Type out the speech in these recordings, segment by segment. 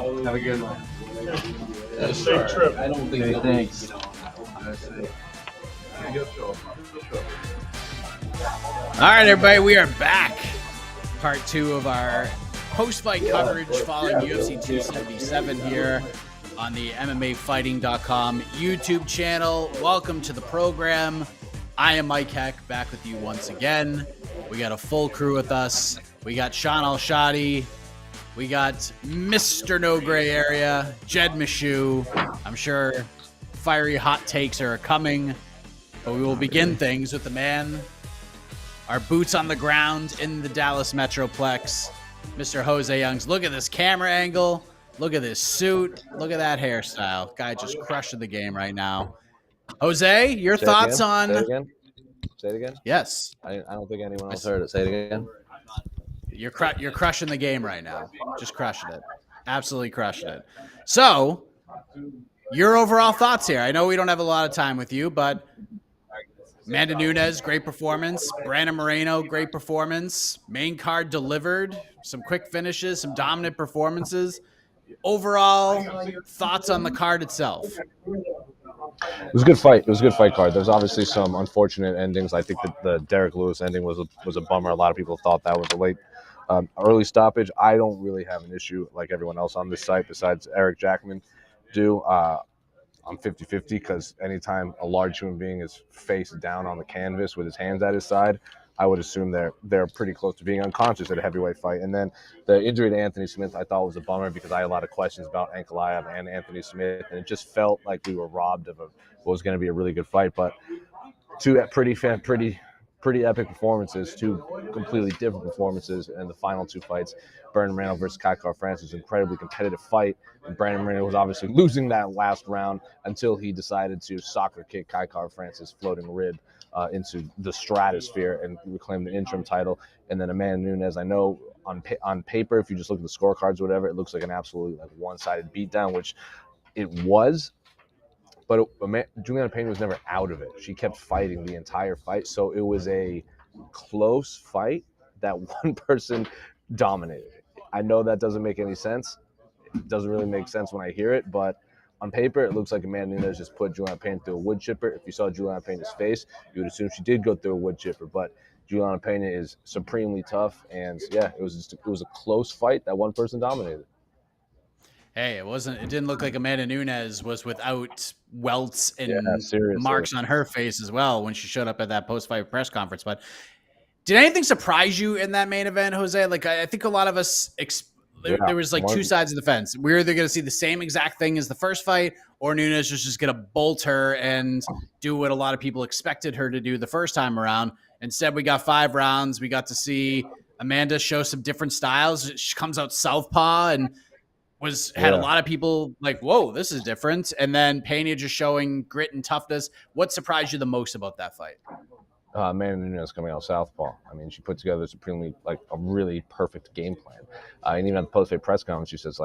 Have a good one. Yeah, safe trip. I don't think thanks. All right, everybody, we are back. Part 2 of our post-fight coverage following UFC 277 here on the MMAfighting.com YouTube channel. Welcome to the program. I am Mike Heck, back with you once again. We got a full crew with us. We got Shaun Al-Shatti. We got Mr. No Gray Area, Jed Meshew. I'm sure fiery hot takes are coming, but we will begin things with the man, our boots on the ground in the Dallas Metroplex, Mr. José Youngs. Look at this camera angle. Look at this suit. Look at that hairstyle. Guy just crushing the game right now. Jose, your thoughts on... Say it again? Say it again? Yes. I don't think anyone else heard it. Say it again. You're crushing the game right now. Just crushing it. Absolutely crushing it. So, your overall thoughts here. I know we don't have a lot of time with you, but Amanda Nunes, great performance. Brandon Moreno, great performance. Main card delivered. Some quick finishes, some dominant performances. Overall, thoughts on the card itself? It was a good fight. It was a good fight card. There's obviously some unfortunate endings. I think that the Derrick Lewis ending was a bummer. A lot of people thought that was a late early stoppage. I don't really have an issue like everyone else on this site besides Eric Jackman do. I'm 50-50 because anytime a large human being is face down on the canvas with his hands at his side, I would assume they're pretty close to being unconscious at a heavyweight fight. And then the injury to Anthony Smith I thought was a bummer because I had a lot of questions about Ankalaev and Anthony Smith, and it just felt like we were robbed of what was going to be a really good fight. But two pretty epic performances, two completely different performances in the final two fights. Brandon Moreno versus Kai Kara-France, an incredibly competitive fight. And Brandon Moreno was obviously losing that last round until he decided to soccer kick Kai Kara-France's floating rib into the stratosphere and reclaim the interim title. And then Amanda Nunes, I know on paper, if you just look at the scorecards or whatever, it looks like an absolutely one-sided beatdown, which it was. But Julianna Peña was never out of it. She kept fighting the entire fight. So it was a close fight that one person dominated. I know that doesn't make any sense. It doesn't really make sense when I hear it, but on paper, it looks like Amanda Nunes just put Julianna Peña through a wood chipper. If you saw Julianna Peña's face, you would assume she did go through a wood chipper, but Julianna Peña is supremely tough, and yeah, it was a close fight that one person dominated. Hey, it didn't look like Amanda Nunes was without welts and marks on her face as well when she showed up at that post-fight press conference. But did anything surprise you in that main event, Jose? Like, I think a lot of us, there was like two sides of the fence. We're either going to see the same exact thing as the first fight, or Nunes was just going to bolt her and do what a lot of people expected her to do the first time around. Instead, we got 5 rounds. We got to see Amanda show some different styles. She comes out southpaw and had a lot of people like, whoa, this is different. And then Pena just showing grit and toughness. What surprised you the most about that fight? Amanda Nunes coming out southpaw. I mean, she put together a really perfect game plan. And even at the post-fight press conference, she says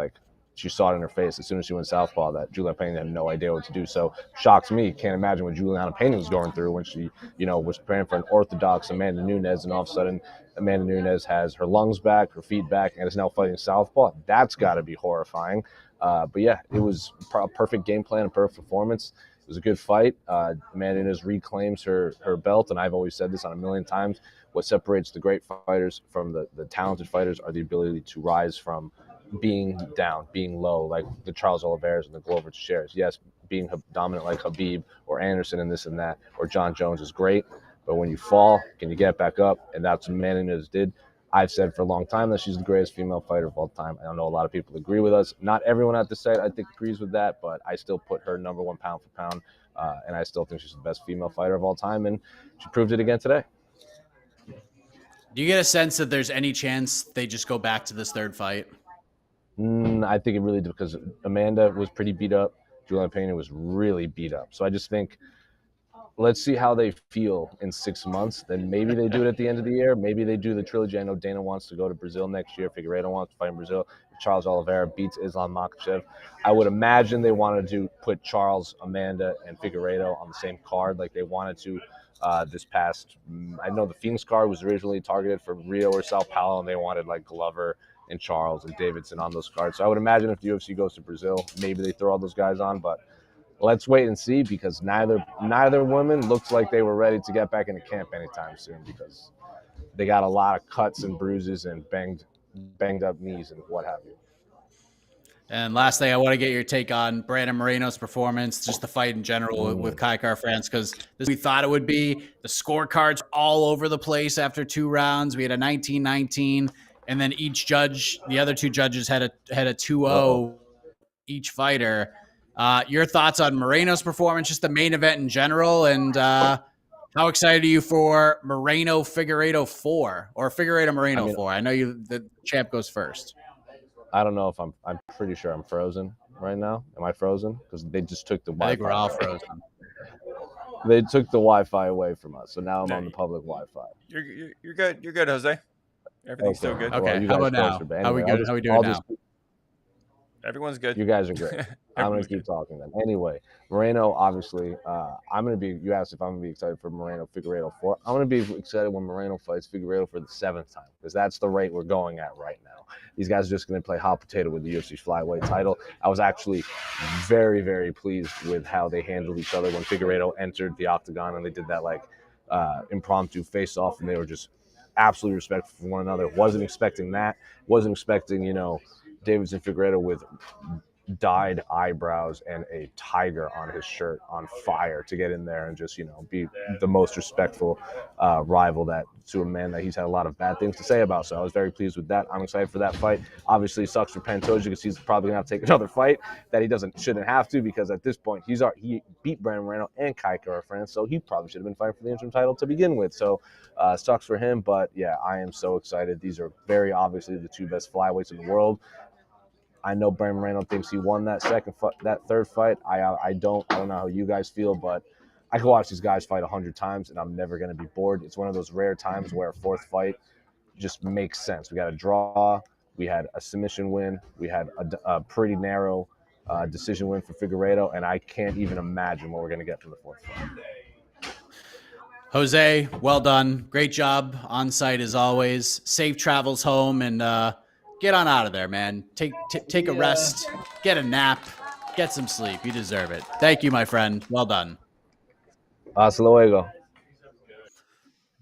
she saw it in her face as soon as she went southpaw that Julianna Peña had no idea what to do. So shocks me. Can't imagine what Julianna Peña was going through when she, was preparing for an orthodox Amanda Nunes, and all of a sudden Amanda Nunes has her lungs back, her feet back, and is now fighting southpaw. That's got to be horrifying. But yeah, it was a perfect game plan, a perfect performance. It was a good fight. Amanda Nunes reclaims her belt, and I've always said this on a million times. What separates the great fighters from the talented fighters are the ability to rise from being down, being low, like the Charles Oliveira's and the Glover Teixeiras. Yes, being dominant like Khabib or Anderson and this and that, or John Jones is great, but when you fall, can you get back up? And that's what Amanda Nunes did. I've said for a long time that she's the greatest female fighter of all time. I don't know a lot of people agree with us. Not everyone at the site, I think, agrees with that, but I still put her number 1 pound for pound, and I still think she's the best female fighter of all time, and she proved it again today. Do you get a sense that there's any chance they just go back to this third fight? I think it really did, because Amanda was pretty beat up. Julianna Peña was really beat up. So I just think, let's see how they feel in 6 months. Then maybe they do it at the end of the year. Maybe they do the trilogy. I know Dana wants to go to Brazil next year. Figueiredo wants to fight in Brazil. If Charles Oliveira beats Islam Makhachev, I would imagine they wanted to put Charles, Amanda, and Figueiredo on the same card like they wanted to this past. I know the Phoenix card was originally targeted for Rio or Sao Paulo, and they wanted like Glover, and Charles and Davidson on those cards. So I would imagine if the UFC goes to Brazil, maybe they throw all those guys on, but let's wait and see, because neither woman looks like they were ready to get back into camp anytime soon, because they got a lot of cuts and bruises and banged up knees and what have you. And last thing, I want to get your take on Brandon Moreno's performance, just the fight in general with Kai Car-France, because we thought it would be. The scorecards all over the place after 2 rounds. We had a 19-19, and then the other 2 judges had a 2-0 each fighter. Your thoughts on Moreno's performance, just the main event in general, and how excited are you for Moreno Figueiredo 4 or Figueiredo Moreno 4? I know the champ goes first. I don't know if I'm pretty sure I'm frozen right now. Am I frozen? Because they just took the Wi-Fi. I think we're all frozen. They took the Wi-Fi away from us, so now I'm on the public Wi-Fi. You're good. You're good, Jose. Everything's still good. Okay. Well, how about now? Anyway, How we good? How we doing now? Everyone's good. You guys are great. I'm going to keep talking then. Anyway, Moreno, obviously, I'm going to be, you asked if I'm going to be excited for Moreno Figueiredo 4. I'm going to be excited when Moreno fights Figueiredo for the 7th time, because that's the rate we're going at right now. These guys are just going to play hot potato with the UFC flyweight title. I was actually very, very pleased with how they handled each other when Figueiredo entered the octagon, and they did that impromptu face-off, and they were just absolutely respectful for one another. Wasn't expecting that. Wasn't expecting, Deiveson Figueiredo with dyed eyebrows and a tiger on his shirt on fire to get in there and just, be the most respectful rival to a man that he's had a lot of bad things to say about. So I was very pleased with that. I'm excited for that fight. Obviously, it sucks for Pantoja because he's probably going to have to take another fight that he shouldn't have to, because at this point he beat Brandon Moreno and Kai Car-France, so he probably should have been fighting for the interim title to begin with. So sucks for him, but yeah, I am so excited. These are very obviously the 2 best flyweights in the world. I know Brandon Moreno thinks he won that third fight. I don't know how you guys feel, but I could watch these guys fight 100 times and I'm never going to be bored. It's one of those rare times where a 4th fight just makes sense. We got a draw. We had a submission win. We had a pretty narrow decision win for Figueiredo, and I can't even imagine what we're going to get from the 4th fight. Jose, well done. Great job on site as always. Safe travels home, and get on out of there, man. Take a rest, get a nap, get some sleep. You deserve it. Thank you, my friend. Well done. Hasta luego.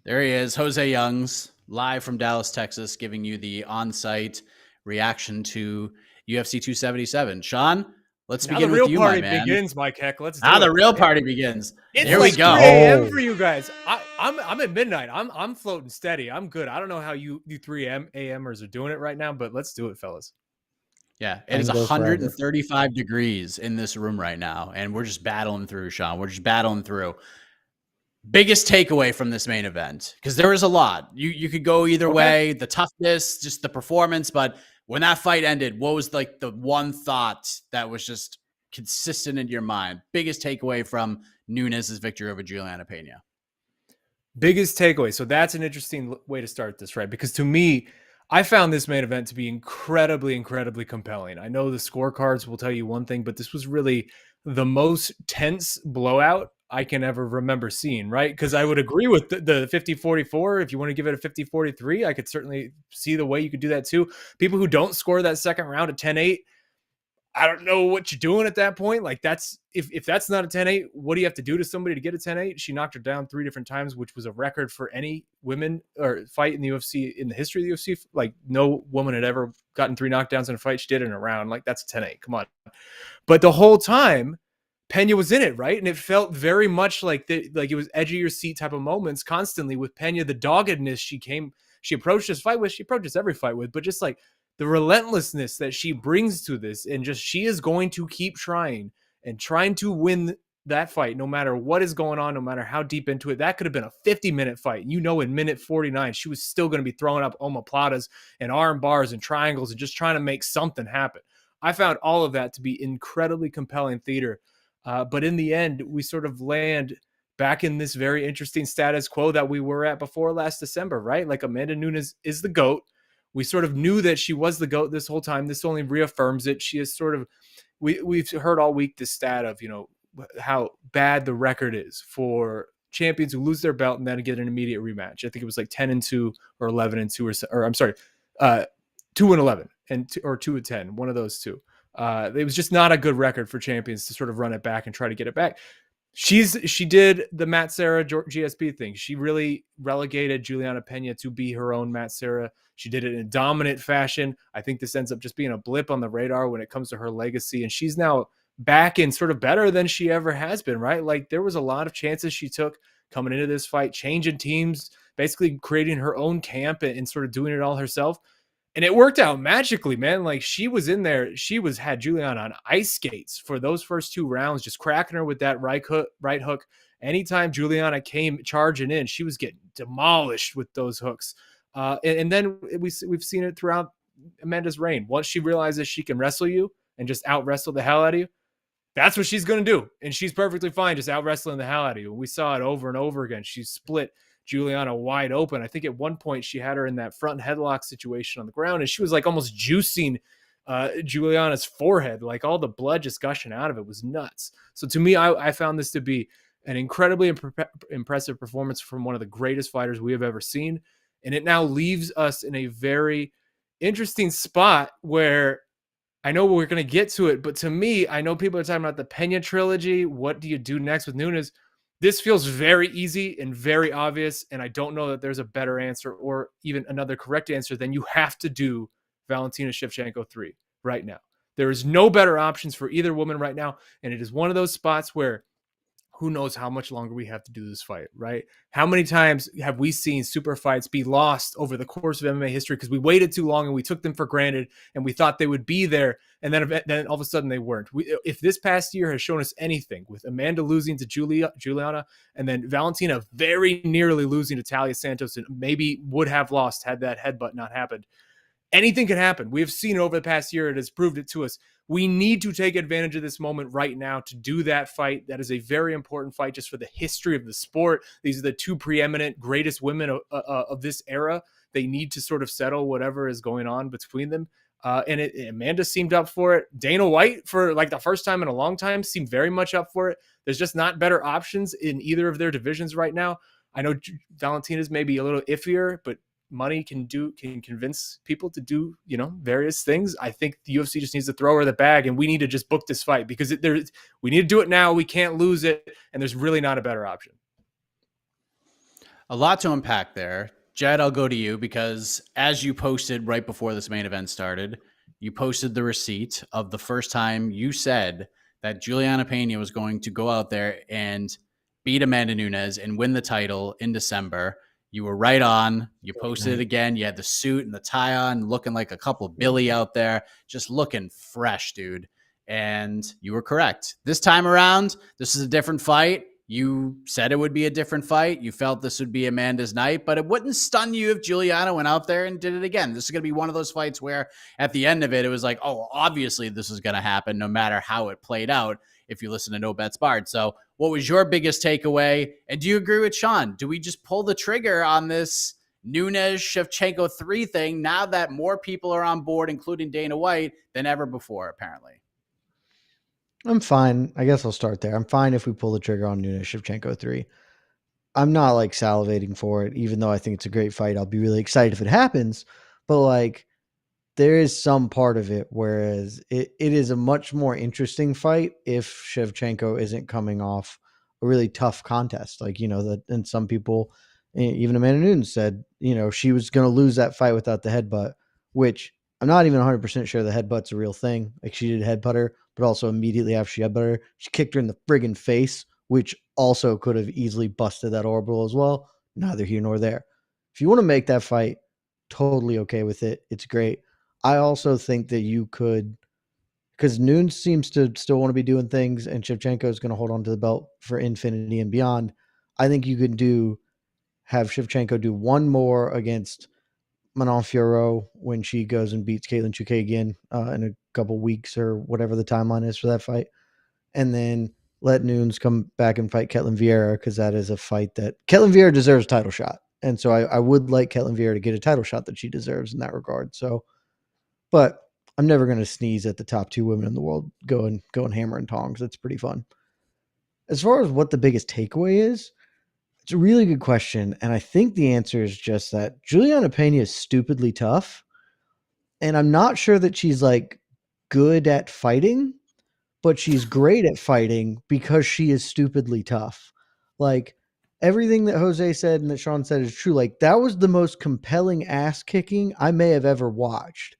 There he is, José Youngs, live from Dallas, Texas, giving you the on-site reaction to UFC 277. Shaun, let's begin with you, my man. Now the real party begins, Mike Heck. Let's do it. Now the real party begins. It's Here like we go. 3 a.m. for you guys. I'm at midnight. I'm floating steady. I'm good. I don't know how you 3 a.m.ers are doing it right now, but let's do it, fellas. Yeah, it is 135 degrees in this room right now, and we're just battling through, Shaun. We're just battling through. Biggest takeaway from this main event, because there is a lot. You could go either way, the toughness, just the performance, but when that fight ended, what was the one thought that was just consistent in your mind? Biggest takeaway from Nunes' victory over Julianna Peña. Biggest takeaway. So that's an interesting way to start this, right? Because to me, I found this main event to be incredibly, incredibly compelling. I know the scorecards will tell you one thing, but this was really the most tense blowout I can ever remember seeing, right? Because I would agree with the 50-44. If you want to give it a 50-43, I could certainly see the way you could do that too. People who don't score that second round at 10-8, I don't know what you're doing at that point. Like, that's if that's not a 10-8, what do you have to do to somebody to get a 10-8? She knocked her down 3 different times, which was a record for any women or fight in the UFC, in the history of the UFC. Like, no woman had ever gotten 3 knockdowns in a fight. She did it in a round. Like, that's a 10-8. Come on. But the whole time, Peña was in it, right? And it felt very much like it was edge of your seat type of moments constantly with Peña. The doggedness she approached this fight with, she approaches every fight with, but just like the relentlessness that she brings to this, and just she is going to keep trying to win that fight no matter what is going on, no matter how deep into it. That could have been a 50-minute fight. In minute 49, she was still going to be throwing up omoplatas and arm bars and triangles and just trying to make something happen. I found all of that to be incredibly compelling theater. But in the end, we sort of land back in this very interesting status quo that we were at before last December, right? Like, Amanda Nunes is the GOAT. We sort of knew that she was the GOAT this whole time. This only reaffirms it. She is sort of, we've heard all week this stat of, how bad the record is for champions who lose their belt and then get an immediate rematch. I think it was like 10-2 or 11-2 or I'm sorry, 2-11 or 2-10, one of those two. It was just not a good record for champions to sort of run it back and try to get it back. She did the Matt Serra GSP thing. She really relegated Julianna Peña to be her own Matt Serra. She did it in a dominant fashion. I think this ends up just being a blip on the radar when it comes to her legacy. And she's now back and sort of better than she ever has been, right? Like there was a lot of chances she took coming into this fight, changing teams, basically creating her own camp and sort of doing it all herself. And it worked out magically, man. Like she was in there. Had Julianna on ice skates for those first 2 rounds, just cracking her with that right hook. Anytime Julianna came charging in, she was getting demolished with those hooks. And then we've seen it throughout Amanda's reign. Once she realizes she can wrestle you and just out wrestle the hell out of you, that's what she's going to do. And she's perfectly fine just out wrestling the hell out of you. We saw it over and over again. She split Julianna wide open. I think at one point she had her in that front headlock situation on the ground, and she was like almost juicing Julianna's forehead. Like all the blood just gushing out of it was nuts. So to me, I found this to be an incredibly impressive performance from one of the greatest fighters we have ever seen. And it now leaves us in a very interesting spot where I know we're going to get to it, but to me, I know people are talking about the Pena trilogy. What do you do next with Nunes? This feels very easy and very obvious, and I don't know that there's a better answer or even another correct answer than you have to do Valentina Shevchenko 3 right now. There is no better options for either woman right now, and it is one of those spots where who knows how much longer we have to do this fight, right? How many times have we seen super fights be lost over the course of MMA history because we waited too long and we took them for granted and we thought they would be there, and then all of a sudden they weren't. If this past year has shown us anything, with Amanda losing to Julianna and then Valentina very nearly losing to Talia Santos and maybe would have lost had that headbutt not happened, anything can happen. We have seen it over the past year. It has proved it to us. We need to take advantage of this moment right now to do that fight. That is a very important fight just for the history of the sport. These are the 2 preeminent greatest women of this era. They need to sort of settle whatever is going on between them. And Amanda seemed up for it. Dana White, for like the first time in a long time, seemed very much up for it. There's just not better options in either of their divisions right now. I know Valentina's maybe a little iffier, but money can convince people to do, various things. I think the UFC just needs to throw her the bag, and we need to just book this fight because we need to do it now. We can't lose it, and there's really not a better option. A lot to unpack there. Jed, I'll go to you because as you posted right before this main event started, you posted the receipt of the first time you said that Julianna Peña was going to go out there and beat Amanda Nunes and win the title in December. You were right on. You posted it again. You had the suit and the tie on, looking like a couple Billy out there, just looking fresh, dude. And you were correct. This time around, this is a different fight. You said it would be a different fight. You felt this would be Amanda's night, but it wouldn't stun you if Julianna went out there and did it again. This is going to be one of those fights where at the end of it, it was like, oh, obviously this is going to happen no matter how it played out if you listen to No Bets Barred. So what was your biggest takeaway? And do you agree with Shaun? Do we just pull the trigger on this Nunes Shevchenko 3 thing now that more people are on board, including Dana White, than ever before, apparently? I'm fine. I guess I'll start there. I'm fine if we pull the trigger on Nunes Shevchenko 3. I'm not like salivating for it, even though I think it's a great fight. I'll be really excited if it happens. But like, there is some part of it, whereas it is a much more interesting fight if Shevchenko isn't coming off a really tough contest. Like, and some people, even Amanda Nunes said, she was going to lose that fight without the headbutt, which I'm not even 100% sure the headbutt's a real thing. Like, she did headbutt her, but also immediately after she headbutted her, she kicked her in the friggin' face, which also could have easily busted that orbital as well. Neither here nor there. If you want to make that fight, totally okay with it. It's great. I also think that you could, because Nunes seems to still want to be doing things, and Shevchenko is going to hold on to the belt for infinity and beyond. I think you could have Shevchenko do one more against Manon Fiorot when she goes and beats Caitlin Chookagian in a couple weeks or whatever the timeline is for that fight. And then let Nunes come back and fight Ketlin Vieira, because that is a fight that Ketlin Vieira deserves a title shot. And so I would like Ketlin Vieira to get a title shot that she deserves in that regard. So, but I'm never going to sneeze at the top 2 women in the world going hammer and tongs. It's pretty fun. As far as what the biggest takeaway is, it's a really good question. And I think the answer is just that Julianna Peña is stupidly tough, And I'm not sure that she's like good at fighting, but she's great at fighting because she is stupidly tough. Like everything that Jose said and that Shaun said is true. Like that was the most compelling ass kicking I may have ever watched.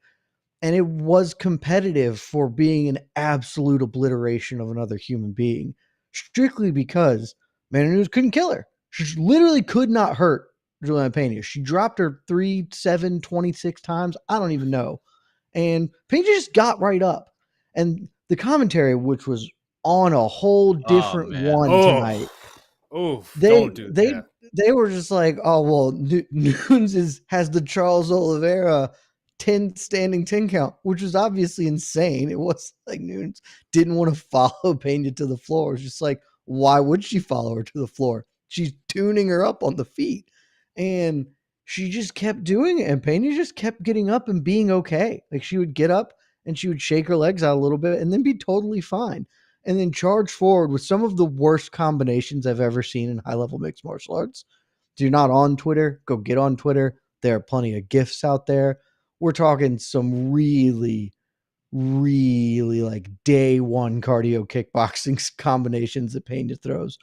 And it was competitive for being an absolute obliteration of another human being, strictly because Nunes couldn't kill her. She literally could not hurt Julianna Peña. She dropped her 3-7, 26 times. I don't even know. And Peña just got right up. And the commentary, which was on a whole different one tonight, don't do that. They were just like, oh, well, Nunes has the Charles Oliveira 10 standing 10 count, which was obviously insane. It was like Nunes didn't want to follow Peña to the floor. It's just like, why would she follow her to the floor? She's tuning her up on the feet. And she just kept doing it. And Peña just kept getting up and being okay. Like she would get up and she would shake her legs out a little bit and then be totally fine. And then charge forward with some of the worst combinations I've ever seen in high-level mixed martial arts. If you're not on Twitter, go get on Twitter. There are plenty of GIFs out there. We're talking some really, really like day one cardio kickboxing combinations that Peña throws.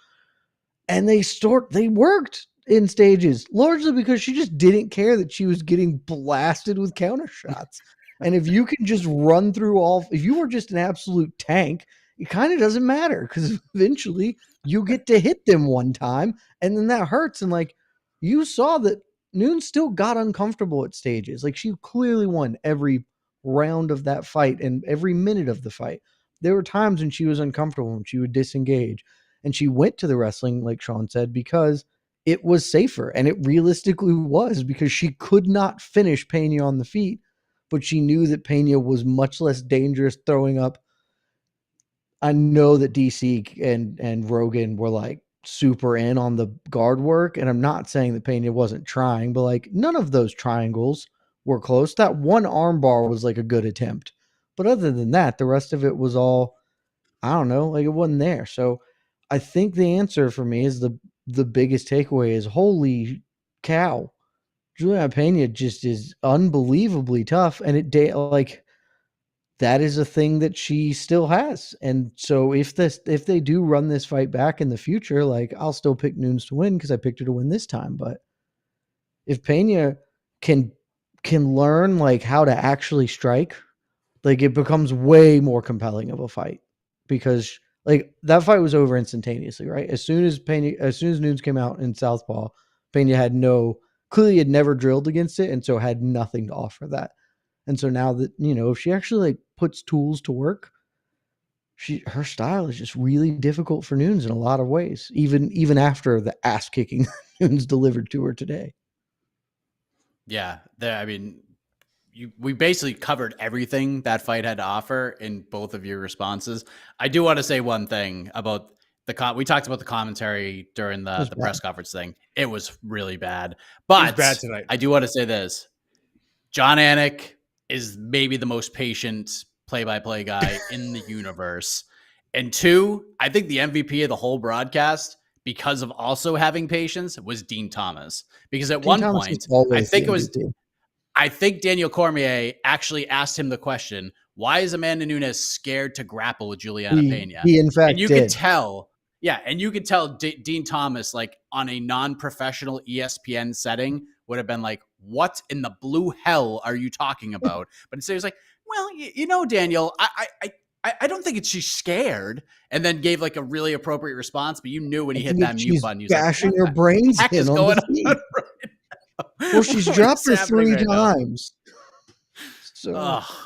And they worked in stages, largely because she just didn't care that she was getting blasted with counter shots. And if you can just run through if you were just an absolute tank, it kind of doesn't matter because eventually you get to hit them one time and then that hurts. And like you saw that Nunes still got uncomfortable at stages. Like she clearly won every round of that fight and every minute of the fight. There were times when she was uncomfortable and she would disengage. And she went to the wrestling, like Shaun said, because it was safer. And it realistically was because she could not finish Peña on the feet, but she knew that Peña was much less dangerous throwing up. I know that DC and Rogan were like super in on the guard work. And I'm not saying that Peña wasn't trying, but like none of those triangles were close. That one arm bar was like a good attempt. But other than that, the rest of it was all, I don't know, like it wasn't there. So I think the answer for me is the biggest takeaway is holy cow. Julianna Peña just is unbelievably tough. And that is a thing that she still has. And so if they do run this fight back in the future, like I'll still pick Nunes to win because I picked her to win this time. But if Peña can learn like how to actually strike, like it becomes way more compelling of a fight because like that fight was over instantaneously, right? As soon as Nunes came out in southpaw, Peña clearly had never drilled against it and so had nothing to offer that. And so now that, if she actually like puts tools to work, her style is just really difficult for Nunes in a lot of ways, even after the ass kicking Nunes delivered to her today. Yeah. We basically covered everything that fight had to offer in both of your responses. I do want to say one thing about we talked about the commentary during the press conference thing. It was really bad, but it was bad tonight. I do want to say this. John Anik is maybe the most patient play-by-play guy in the universe. And two, I think the MVP of the whole broadcast, because of also having patience, was Dean Thomas. Because at one point, I think Daniel Cormier actually asked him the question, why is Amanda Nunes scared to grapple with Julianna Peña? He in fact and you could tell, Dean Thomas, like on a non-professional ESPN setting, would have been like, what in the blue hell are you talking about? But instead he was like, well, Daniel, I don't think she's scared. And then gave like a really appropriate response, but you knew when he hit that mute button, he was bashing her brains in is going on the well, she's dropped her 3 times. So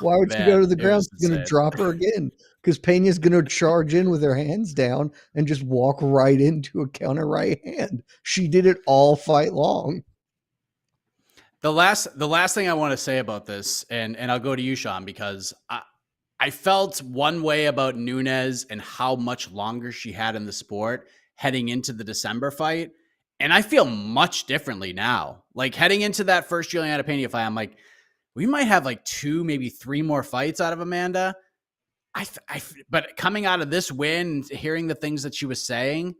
why would she go to the ground? She's going to drop her again because Peña's going to charge in with her hands down and just walk right into a counter right hand. She did it all fight long. The last thing I want to say about this, and I'll go to you, Shaun, because I felt one way about Nunes and how much longer she had in the sport heading into the December fight. And I feel much differently now. Like heading into that first Julianna Peña fight, I'm like, we might have like 2, maybe 3 more fights out of Amanda. But coming out of this win, hearing the things that she was saying,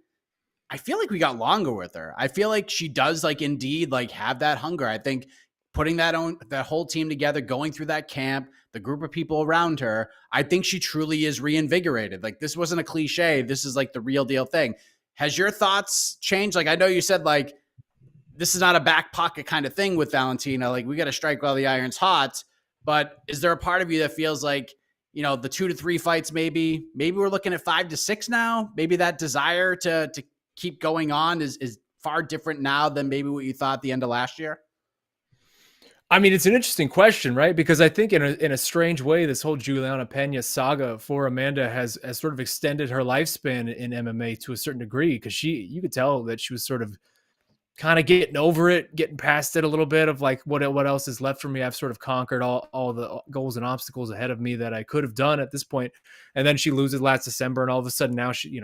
I feel like we got longer with her. I feel like she does like indeed like have that hunger. I think putting that whole team together, going through that camp, the group of people around her, I think she truly is reinvigorated. Like, this wasn't a cliche. This is like the real deal thing. Has your thoughts changed? Like, I know you said like, this is not a back pocket kind of thing with Valentina. Like, we got to strike while the iron's hot. But is there a part of you that feels like, you know, the 2 to 3 fights, maybe we're looking at 5 to 6 now? Maybe that desire to keep going on is far different now than maybe what you thought at the end of last year? I mean, it's an interesting question, right? Because I think in a strange way, this whole Julianna Peña saga for Amanda has sort of extended her lifespan in MMA to a certain degree, because you could tell that she was sort of kind of getting over it, getting past it a little bit of like, what else is left for me? I've sort of conquered all the goals and obstacles ahead of me that I could have done at this point. And then she loses last December, and all of a sudden now she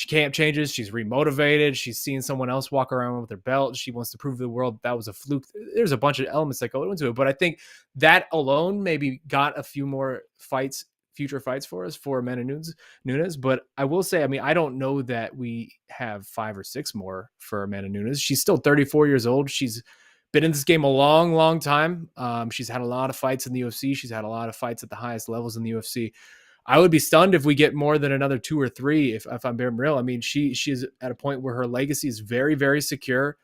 camp changes. She's remotivated. She's seeing someone else walk around with her belt. She wants to prove to the world that was a fluke. There's a bunch of elements that go into it, but I think that alone maybe got a few more future fights for us for Amanda Nunes. But I will say, I mean, I don't know that we have 5 or 6 more for Amanda Nunes. She's still 34 years old. She's been in this game a long, long time. She's had a lot of fights in the UFC. She's had a lot of fights at the highest levels in the UFC. I would be stunned if we get more than another 2 or 3. If I'm being real, I mean, she is at a point where her legacy is very, very secure.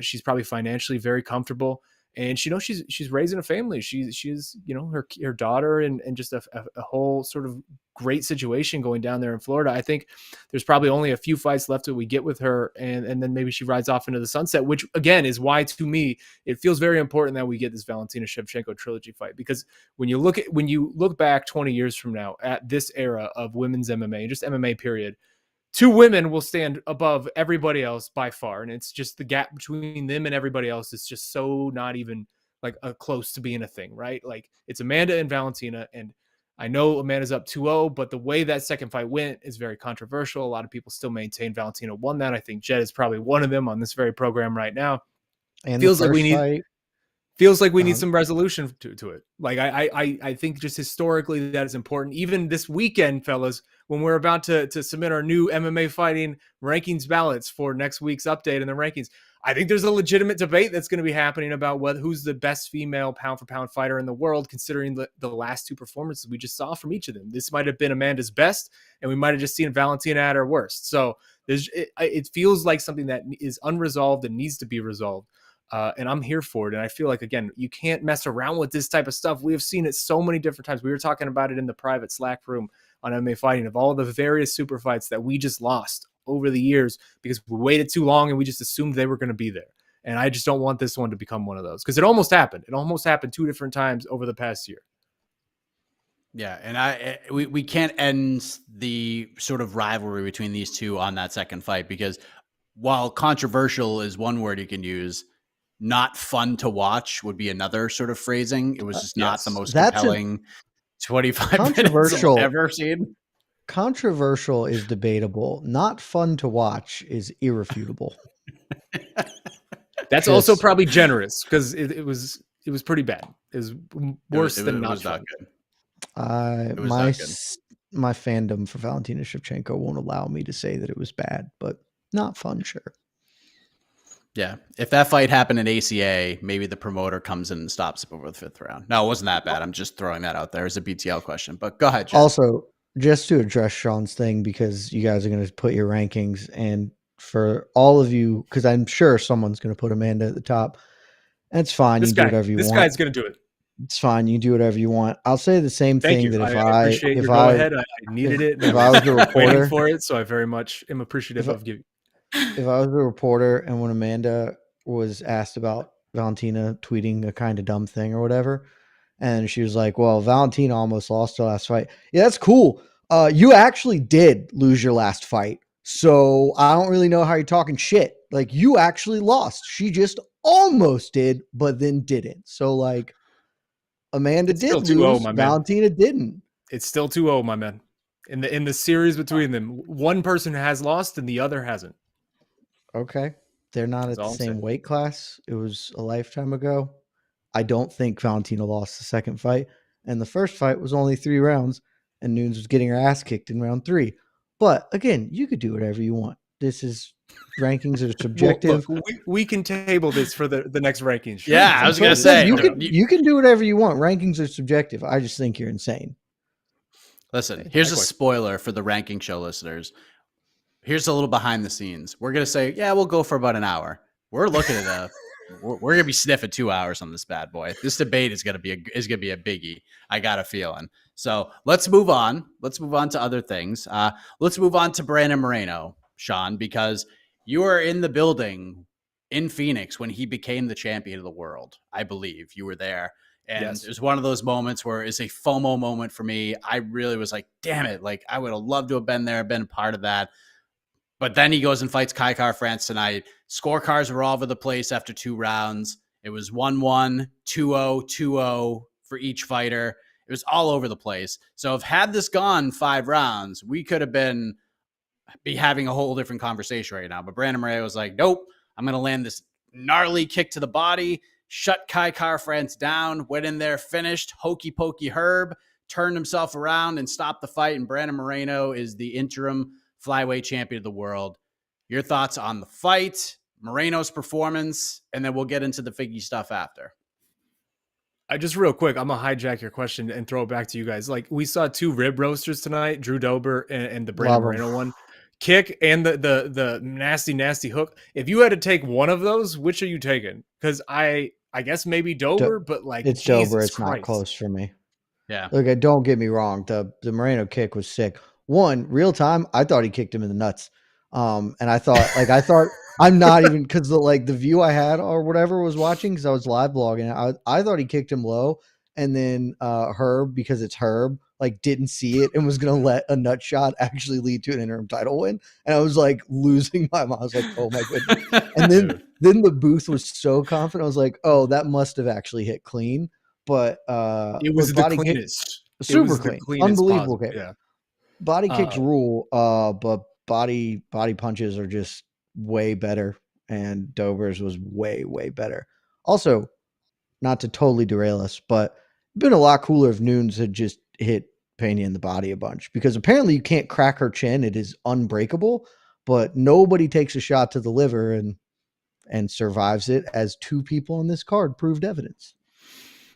She's probably financially very comfortable, and she's raising a family. She's her daughter and just a whole sort of great situation going down there in Florida. I think there's probably only a few fights left that we get with her, and then maybe she rides off into the sunset, which again is why, to me, it feels very important that we get this Valentina Shevchenko trilogy fight. Because when you look back 20 years from now at this era of women's MMA, just MMA period, 2 women will stand above everybody else by far. And it's just the gap between them and everybody else is just so not even like close to being a thing, right? Like, it's Amanda and Valentina, and I know Amanda's up 2-0, but the way that second fight went is very controversial. A lot of people still maintain Valentina won that. I think Jed is probably one of them on this very program right now. And feels like we need some resolution to it. Like, I think just historically that is important. Even this weekend, fellas, when we're about to submit our new MMA fighting rankings ballots for next week's update in the rankings, I think there's a legitimate debate that's going to be happening about who's the best female pound for pound fighter in the world, considering the last 2 performances we just saw from each of them. This might have been Amanda's best, and we might have just seen Valentina at her worst. So it feels like something that is unresolved and needs to be resolved. And I'm here for it. And I feel like, again, you can't mess around with this type of stuff. We have seen it so many different times. We were talking about it in the private Slack room on MMA Fighting, of all the various super fights that we just lost over the years because we waited too long and we just assumed they were going to be there. And I just don't want this one to become one of those, because it almost happened. It almost happened 2 different times over the past year. Yeah, and we can't end the sort of rivalry between these two on that second fight, because while controversial is one word you can use, not fun to watch would be another sort of phrasing. It was just not the most compelling 25 minutes I've ever seen. Controversial is debatable. Not fun to watch is irrefutable. That's also probably generous, because it was pretty bad. It was worse than not fun. Good. My fandom for Valentina Shevchenko won't allow me to say that it was bad, but not fun, sure. Yeah, if that fight happened in ACA, maybe the promoter comes in and stops it before the 5th round. No, it wasn't that bad. I'm just throwing that out there as a BTL question. But go ahead, Jeff. Also, just to address Shaun's thing, because you guys are going to put your rankings, and for all of you, because I'm sure someone's going to put Amanda at the top. That's fine. You do whatever you want. This guy's going to do it. It's fine. You do whatever you want. I'll say the same thing. That I needed it. If I was a reporter for it, so I very much am appreciative of giving. If I was a reporter and when Amanda was asked about Valentina tweeting a kind of dumb thing or whatever, and she was like, well, Valentina almost lost her last fight. Yeah, that's cool. You actually did lose your last fight. So I don't really know how you're talking shit. Like, you actually lost. She just almost did, but then didn't. So, like, Amanda did lose. Valentina didn't. It's still 2-0, my man. In the series between them, one person has lost and the other hasn't. Okay. They're not at the same weight class. It was a lifetime ago. I don't think Valentina lost the second fight. And the first fight was only 3 rounds, and Nunes was getting her ass kicked in round 3. But again, you could do whatever you want. This is rankings are subjective. Well, look, we can table this for the next rankings. Sure. Yeah, I was going to say. You can do whatever you want. Rankings are subjective. I just think you're insane. Listen, here's a spoiler for the ranking show listeners. Here's a little behind the scenes. We're going to say, yeah, we'll go for about an hour. We're looking at we're going to be sniffing 2 hours on this bad boy. This debate is going to be a biggie. I got a feeling. So let's move on. Let's move on to other things. Let's move on to Brandon Moreno, Shaun, because you were in the building in Phoenix when he became the champion of the world. I believe you were there. And It was one of those moments where it's a FOMO moment for me. I really was like, damn it. Like, I would have loved to have been there, been a part of that. But then he goes and fights Kai Kara-France tonight. Scorecards were all over the place after 2 rounds. It was 1-1, 2-0, 2-0 for each fighter. It was all over the place. So if had this gone 5 rounds, we could have be having a whole different conversation right now. But Brandon Moreno was like, nope, I'm going to land this gnarly kick to the body, shut Kai Kara-France down, went in there, finished, hokey pokey Herb, turned himself around and stopped the fight. And Brandon Moreno is the interim flyweight champion of the world. Your thoughts on the fight, Moreno's performance, and then we'll get into the Figgy stuff after. I just real quick, I'm gonna hijack your question and throw it back to you guys. Like, we saw 2 rib roasters tonight, Drew Dober and the Brandon Moreno one. Kick and the nasty hook. If you had to take one of those, which are you taking? Because I guess maybe Dober, but like it's Jesus Dober. It's Christ. not close for me. Yeah. Okay, don't get me wrong. The Moreno kick was sick. One, real time, I thought he kicked him in the nuts. And I thought I'm not even, because the view I had or whatever was watching, because I was live blogging. I thought he kicked him low, and then Herb, because it's Herb, like didn't see it and was gonna let a nut shot actually lead to an interim title win. And I was like losing my mind. I was like, oh my goodness. And then the booth was so confident. I was like, oh, that must have actually hit clean. But it was the cleanest. Super clean. Unbelievable kick. Yeah. Body kicks rule, but body punches are just way better, and Dober's was way, way better. Also, not to totally derail us, but it'd been a lot cooler if Nunes had just hit Pena in the body a bunch, because apparently you can't crack her chin. It is unbreakable, but nobody takes a shot to the liver and survives it, as 2 people on this card proved evidence.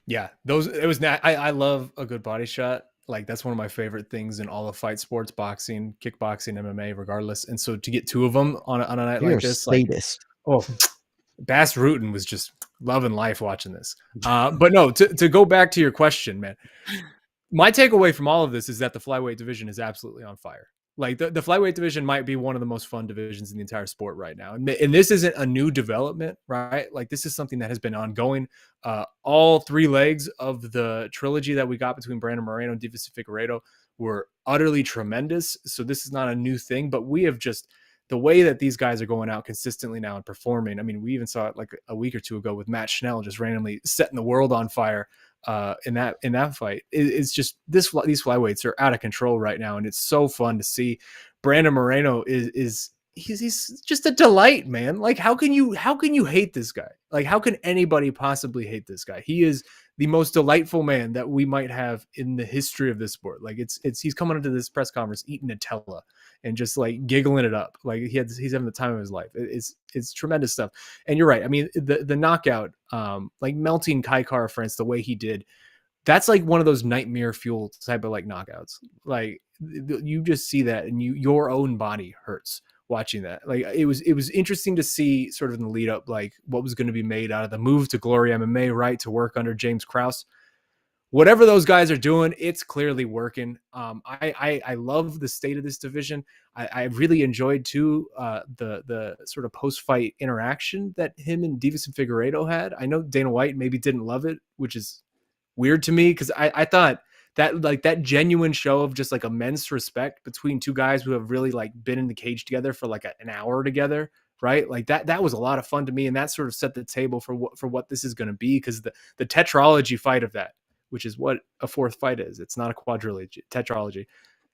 Yeah, I love a good body shot. Like, that's one of my favorite things in all of fight sports, boxing, kickboxing, MMA, regardless. And so to get 2 of them on a night like this, Bass Rutten was just loving life watching this. But no, to go back to your question, man, my takeaway from all of this is that the flyweight division is absolutely on fire. Like, the flyweight division might be one of the most fun divisions in the entire sport right now. And this isn't a new development, right? Like, this is something that has been ongoing. All 3 legs of the trilogy that we got between Brandon Moreno and Deiveson Figueiredo were utterly tremendous. So this is not a new thing, but we have just, the way that these guys are going out consistently now and performing. I mean, we even saw it like a week or 2 ago with Matt Schnell just randomly setting the world on fire in that fight. It's just these flyweights are out of control right now, and it's so fun to see. Brandon Moreno he's just a delight, man. Like, how can you hate this guy? Like, how can anybody possibly hate this guy? He is the most delightful man that we might have in the history of this sport. Like, he's coming into this press conference eating Nutella and just like giggling it up. Like, he's having the time of his life. It's tremendous stuff. And you're right. I mean, the knockout, like melting Kai Kara-France the way he did, that's like one of those nightmare fuel type of like knockouts. Like, you just see that and your own body hurts watching that. Like, it was interesting to see sort of in the lead up, like what was going to be made out of the move to Glory MMA, right, to work under James Krause. Whatever those guys are doing, it's clearly working. I love the state of this division. I really enjoyed too the sort of post-fight interaction that him and Deiveson Figueiredo had. I know Dana White maybe didn't love it, which is weird to me, because I thought that, like, that genuine show of just like immense respect between 2 guys who have really like been in the cage together for like an hour together, right? Like that was a lot of fun to me, and that sort of set the table for what this is going to be, because the tetralogy fight of that, which is what a 4th fight is. It's not a quadrilogy, tetralogy.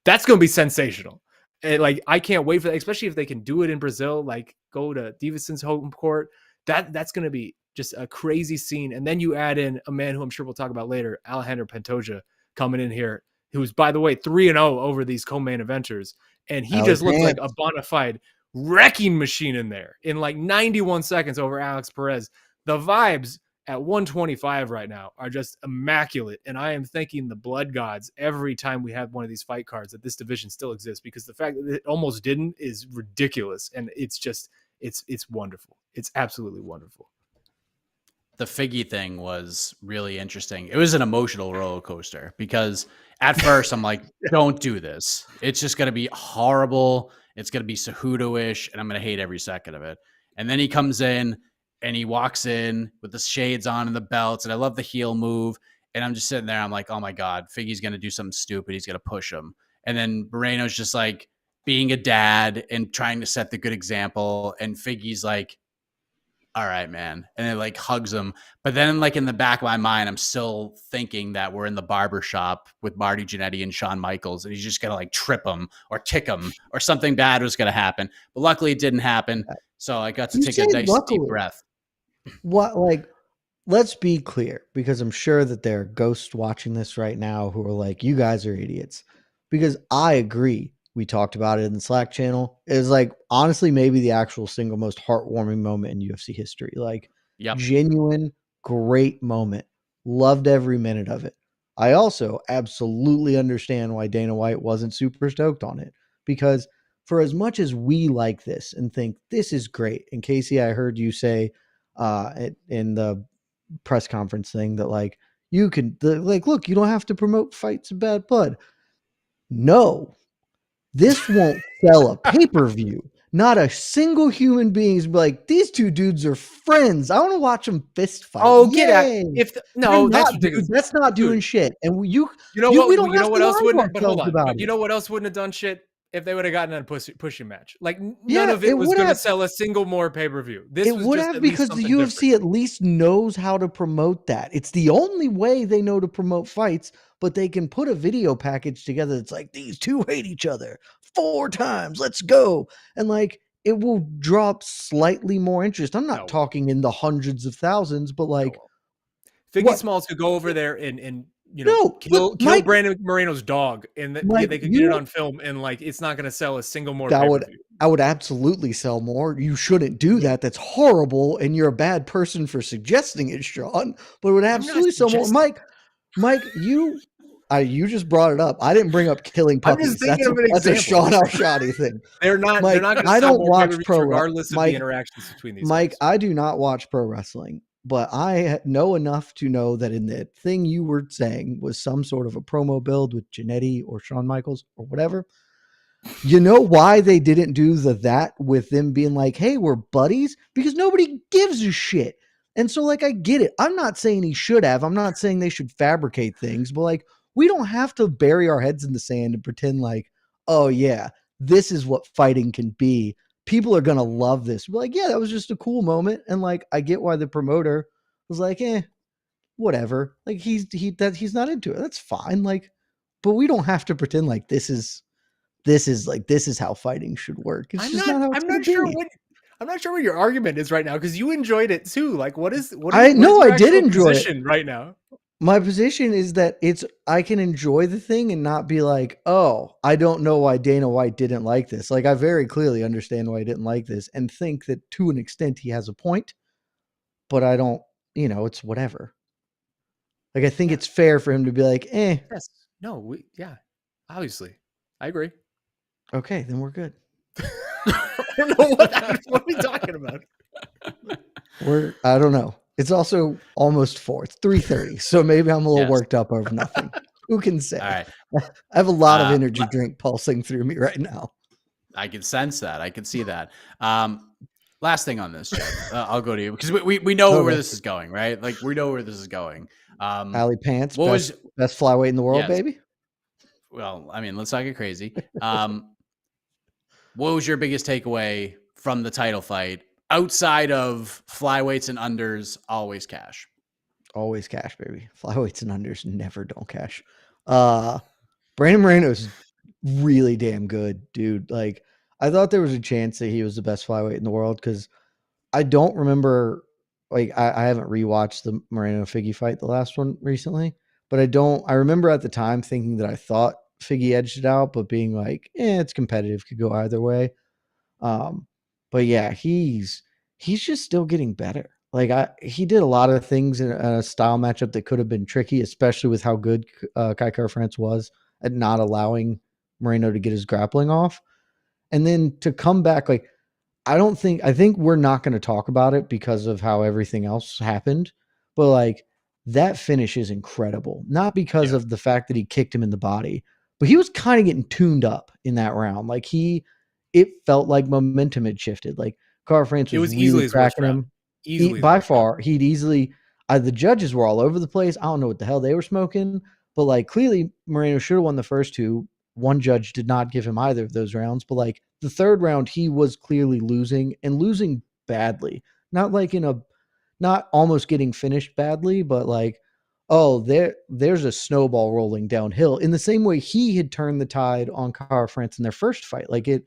That's going to be sensational. And like, I can't wait for that, especially if they can do it in Brazil, like go to Deiveson's home court. That's going to be just a crazy scene. And then you add in a man who I'm sure we'll talk about later, Alejandro Pantoja, coming in here, who's, by the way, 3-0 over these co-main eventers. And he just looks like a bona fide wrecking machine in there in like 91 seconds over Alex Perez. The vibes at 125 right now are just immaculate. And I am thanking the blood gods every time we have one of these fight cards that this division still exists, because the fact that it almost didn't is ridiculous. And it's just, it's wonderful. It's absolutely wonderful. The Figgy thing was really interesting. It was an emotional roller coaster because at first I'm like, don't do this. It's just going to be horrible. It's going to be Cejudo-ish, and I'm going to hate every second of it. And then he comes in and he walks in with the shades on and the belts, and I love the heel move. And I'm just sitting there. I'm like, oh my God, Figgy's going to do something stupid. He's going to push him. And then Moreno's just like being a dad and trying to set the good example. And Figgy's like, all right, man. And it like hugs him. But then like in the back of my mind, I'm still thinking that we're in the barber shop with Marty Jannetty and Shawn Michaels, and he's just going to like trip him or kick him or something bad was going to happen. But luckily it didn't happen. So I got to take a nice deep breath. What, like, let's be clear, because I'm sure that there are ghosts watching this right now who are like, you guys are idiots. Because I agree. We talked about it in the Slack channel. It was like, honestly, maybe the actual single most heartwarming moment in UFC history. Like, genuine, great moment. Loved every minute of it. I also absolutely understand why Dana White wasn't super stoked on it, because for as much as we like this and think this is great, and Casey, I heard you say in the press conference thing that like, you can like, look, you don't have to promote fights of bad blood. No. This won't sell a pay-per-view. Not a single human being is like, these two dudes are friends. I want to watch them fist fight. Oh, get out! That's ridiculous. That's not doing shit. And we don't else wouldn't? But hold on. But you know what else wouldn't have done shit? If they would have gotten a pushing match, like none of it was going to sell a single more pay-per-view. It would have, because the UFC at least knows how to promote that. It's the only way they know to promote fights, but they can put a video package together that's like, these two hate each other 4 times, let's go. And like, it will drop slightly more interest. I'm not talking in the hundreds of thousands, but like, Figgy Smalls could go over there and kill Brandon Moreno's dog, and they could get it on film, and like, it's not going to sell a single more. I would absolutely sell more. You shouldn't do that. That's horrible, and you're a bad person for suggesting it, Shaun. But it would absolutely sell more. Mike, you just brought it up. I didn't bring up killing puppies. That's a Shaun Al-Shatti thing. They're not. Mike, they're not going to. I don't watch pro regardless of the interactions between these. Mike, guys. I do not watch pro wrestling. But I know enough to know that in the thing you were saying was some sort of a promo build with Jannetty or Shawn Michaels or whatever. You know why they didn't do that with them being like, hey, we're buddies? Because nobody gives a shit. And so, like, I get it. I'm not saying he should have. I'm not saying they should fabricate things. But, like, we don't have to bury our heads in the sand and pretend like, oh, yeah, this is what fighting can be. People are going to love this. We're like, yeah, that was just a cool moment. And like, I get why the promoter was like, whatever. Like he's not into it. That's fine. Like, but we don't have to pretend like this is how fighting should work. It's just not how it's going to be. I'm not sure what your argument is right now, because you enjoyed it too. Like, what is I did enjoy it right now. My position is that I can enjoy the thing and not be like, oh, I don't know why Dana White didn't like this. Like, I very clearly understand why he didn't like this and think that to an extent he has a point, but I don't, it's whatever. Like, I think it's fair for him to be like, Yes. No, obviously. I agree. Okay, then we're good. I don't know what are we talking about? I don't know. It's also almost 4. It's 3:30, so maybe I'm a little worked up over nothing. Who can say? All right. I have a lot of energy drink pulsing through me right now. I can sense that. I can see that. Last thing on this, Jed, I'll go to you, because we know where this is going, right? Like, we know where this is going. Ali Pants, best flyweight in the world, baby. Well, I mean, let's not get crazy. What was your biggest takeaway from the title fight? Outside of flyweights and unders, always cash. Always cash, baby. Flyweights and unders never don't cash. Brandon Moreno's really damn good, dude. Like, I thought there was a chance that he was the best flyweight in the world, because I don't remember, like, I haven't rewatched the Moreno and Figgy fight, the last one recently, but I remember at the time thinking that I thought Figgy edged it out, but being like, it's competitive, could go either way. But yeah, he's just still getting better. Like he did a lot of things in a style matchup that could have been tricky, especially with how good Kai France was at not allowing Moreno to get his grappling off. And then to come back, like I think we're not going to talk about it because of how everything else happened, but like that finish is incredible. Not because of the fact that he kicked him in the body, but he was kind of getting tuned up in that round. Like it felt like momentum had shifted. Like France was easily really his worst cracking round. him. Easily By far, he'd easily. The judges were all over the place. I don't know what the hell they were smoking, but like clearly Moreno should have won the first two. One judge did not give him either of those rounds, but like the third round, he was clearly losing and losing badly. Not like not almost getting finished badly, but like, oh, there's a snowball rolling downhill in the same way he had turned the tide on Kara France in their first fight. Like it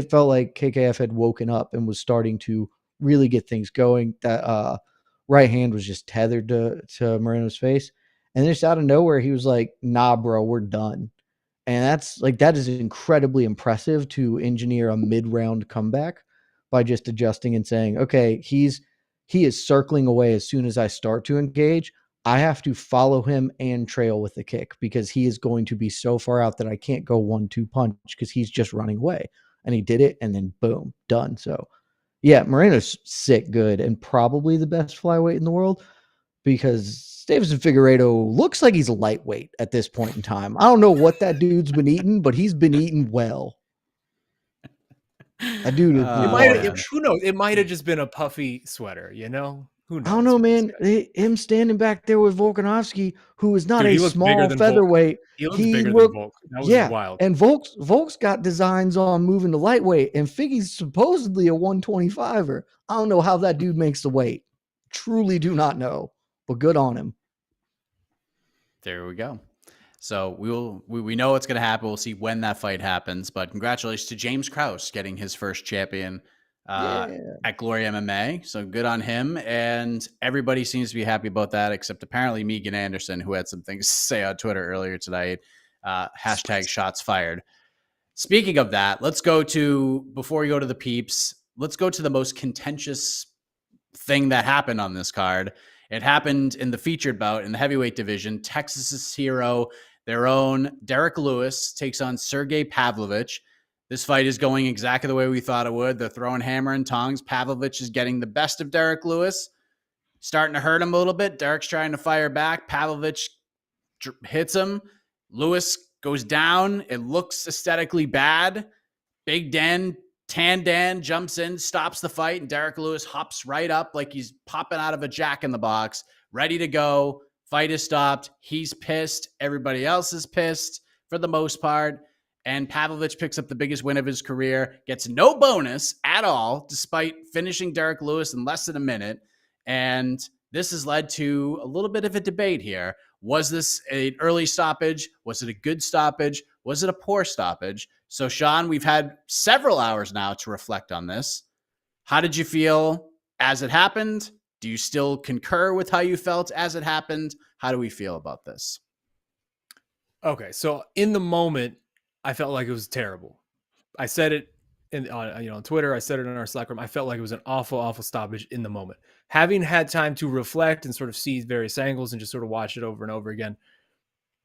felt like KKF had woken up and was starting to really get things going. That right hand was just tethered to Moreno's face. And just out of nowhere, he was like, nah, bro, we're done. And that is incredibly impressive to engineer a mid-round comeback by just adjusting and saying, okay, he is circling away as soon as I start to engage. I have to follow him and trail with the kick because he is going to be so far out that I can't go 1-2 punch because he's just running away. And he did it, and then boom, done. So yeah, Moreno's sick good and probably the best flyweight in the world because Deiveson Figueiredo looks like he's lightweight at this point in time. I don't know what that dude's been eating, but he's been eating well. That dude is who knows? It might have just been a puffy sweater, you know? Who knows? I don't know, man. Him standing back there with Volkanovski, who is not a small featherweight. He looks bigger than Volk. That was wild. And Volk's got designs on moving to lightweight, and Figgy's supposedly a 125er. I don't know how that dude makes the weight. Truly do not know, but good on him. There we go. So we know what's going to happen. We'll see when that fight happens. But congratulations to James Krause getting his first champion at Glory MMA. So good on him. And everybody seems to be happy about that, except apparently Megan Anderson, who had some things to say on Twitter earlier tonight. Hashtag shots fired. Speaking of that, let's go to, before we go to the peeps, let's go to the most contentious thing that happened on this card. It happened in the featured bout in the heavyweight division. Texas's hero, their own Derrick Lewis, takes on Sergei Pavlovich. This fight is going exactly the way we thought it would. They're throwing hammer and tongs. Pavlovich is getting the best of Derrick Lewis, starting to hurt him a little bit. Derrick's trying to fire back. Pavlovich hits him. Lewis goes down. It looks aesthetically bad. Big Dan, Tan Dan jumps in, stops the fight, and Derrick Lewis hops right up like he's popping out of a Jack in the Box, ready to go. Fight is stopped. He's pissed. Everybody else is pissed for the most part. And Pavlovich picks up the biggest win of his career, gets no bonus at all, despite finishing Derrick Lewis in less than a minute. And this has led to a little bit of a debate here. Was this an early stoppage? Was it a good stoppage? Was it a poor stoppage? So, Shaun, we've had several hours now to reflect on this. How did you feel as it happened? Do you still concur with how you felt as it happened? How do we feel about this? Okay, so in the moment, I felt like it was terrible. I said it on Twitter. I said it in our Slack room. I felt like it was an awful, awful stoppage in the moment. Having had time to reflect and sort of see various angles and just sort of watch it over and over again,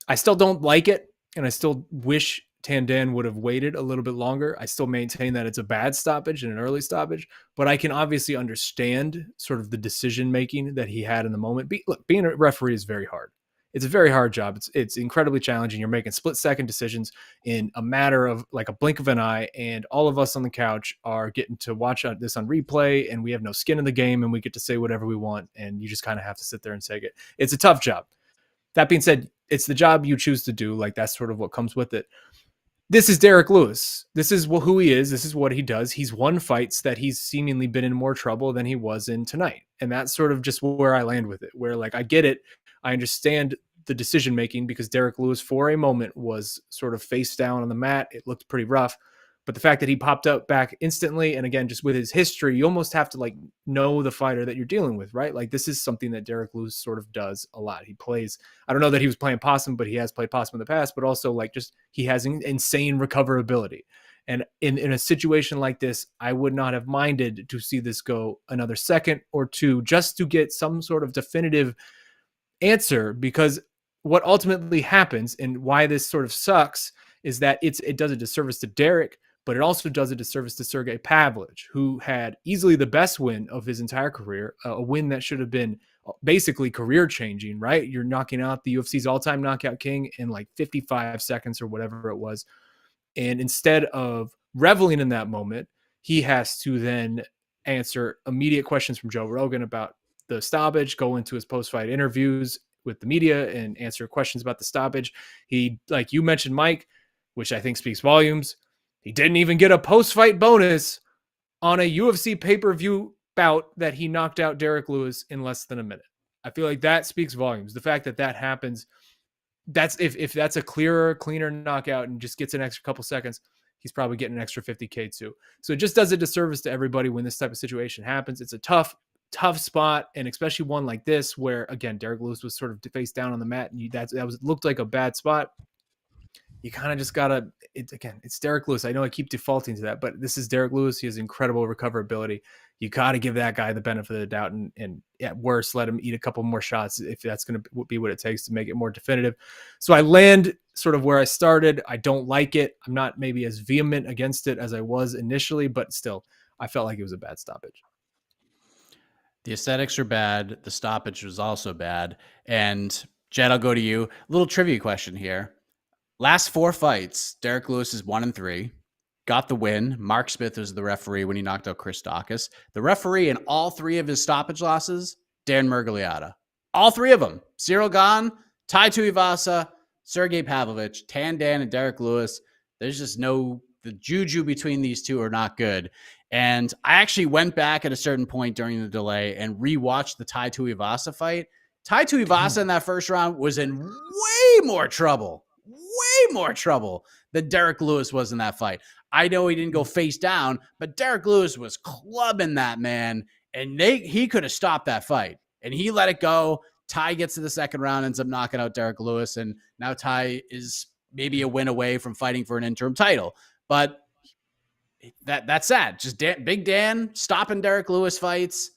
I still don't like it, and I still wish Tandan would have waited a little bit longer. I still maintain that it's a bad stoppage and an early stoppage, but I can obviously understand sort of the decision-making that he had in the moment. Look, being a referee is very hard. It's a very hard job. It's incredibly challenging. You're making split-second decisions in a matter of like a blink of an eye, and all of us on the couch are getting to watch this on replay, and we have no skin in the game, and we get to say whatever we want, and you just kind of have to sit there and say it. It's a tough job. That being said, it's the job you choose to do. Like, that's sort of what comes with it. This is Derrick Lewis. This is who he is. This is what he does. He's won fights that he's seemingly been in more trouble than he was in tonight. And that's sort of just where I land with it, where like, I get it. I understand the decision-making because Derrick Lewis for a moment was sort of face down on the mat. It looked pretty rough, but the fact that he popped up back instantly, and again, just with his history, you almost have to like know the fighter that you're dealing with, right? Like, this is something that Derrick Lewis sort of does a lot. He plays, I don't know that he was playing possum, but he has played possum in the past, but also like just, he has insane recoverability. And in a situation like this, I would not have minded to see this go another second or two just to get some sort of definitive answer, because what ultimately happens and why this sort of sucks is that it does a disservice to Derrick, but it also does a disservice to Sergei Pavlovich, who had easily the best win of his entire career, a win that should have been basically career changing, right? You're knocking out the UFC's all-time knockout king in like 55 seconds or whatever it was. And instead of reveling in that moment, he has to then answer immediate questions from Joe Rogan about the stoppage, go into his post-fight interviews with the media and answer questions about the stoppage. He, like you mentioned, Mike, which I think speaks volumes, he didn't even get a post-fight bonus on a UFC pay-per-view bout that he knocked out Derrick Lewis in less than a minute. I feel like that speaks volumes. The fact that that happens, that's if that's a clearer, cleaner knockout and just gets an extra couple seconds, he's probably getting an extra 50K too. So it just does a disservice to everybody when this type of situation happens. It's a tough spot, and especially one like this where, again, Derrick Lewis was sort of face down on the mat, and looked like a bad spot. You kind of just gotta. It's Derrick Lewis. I know I keep defaulting to that, but this is Derrick Lewis. He has incredible recoverability. You got to give that guy the benefit of the doubt, and at worst, let him eat a couple more shots if that's going to be what it takes to make it more definitive. So I land sort of where I started. I don't like it. I'm not maybe as vehement against it as I was initially, but still, I felt like it was a bad stoppage. The aesthetics are bad. The stoppage was also bad. And Jed, I'll go to you. Little trivia question here. Last 4 fights, Derrick Lewis is 1-3. Got the win. Mark Smith was the referee when he knocked out Chris Daukaus. The referee in all 3 of his stoppage losses, Dan Miragliotta. All 3 of them. Cyril Gane, Tai Tuivasa, Sergei Pavlovich, Tan Dan, and Derrick Lewis. There's just the juju between these two are not good. And I actually went back at a certain point during the delay and rewatched the Tai Tuivasa fight. Tai Tuivasa in that first round was in way more trouble than Derrick Lewis was in that fight. I know he didn't go face down, but Derrick Lewis was clubbing that man, and he could have stopped that fight, and he let it go. Tai gets to the second round, ends up knocking out Derrick Lewis, and now Tai is maybe a win away from fighting for an interim title. But that's sad. Just Big Dan stopping Derrick Lewis fights.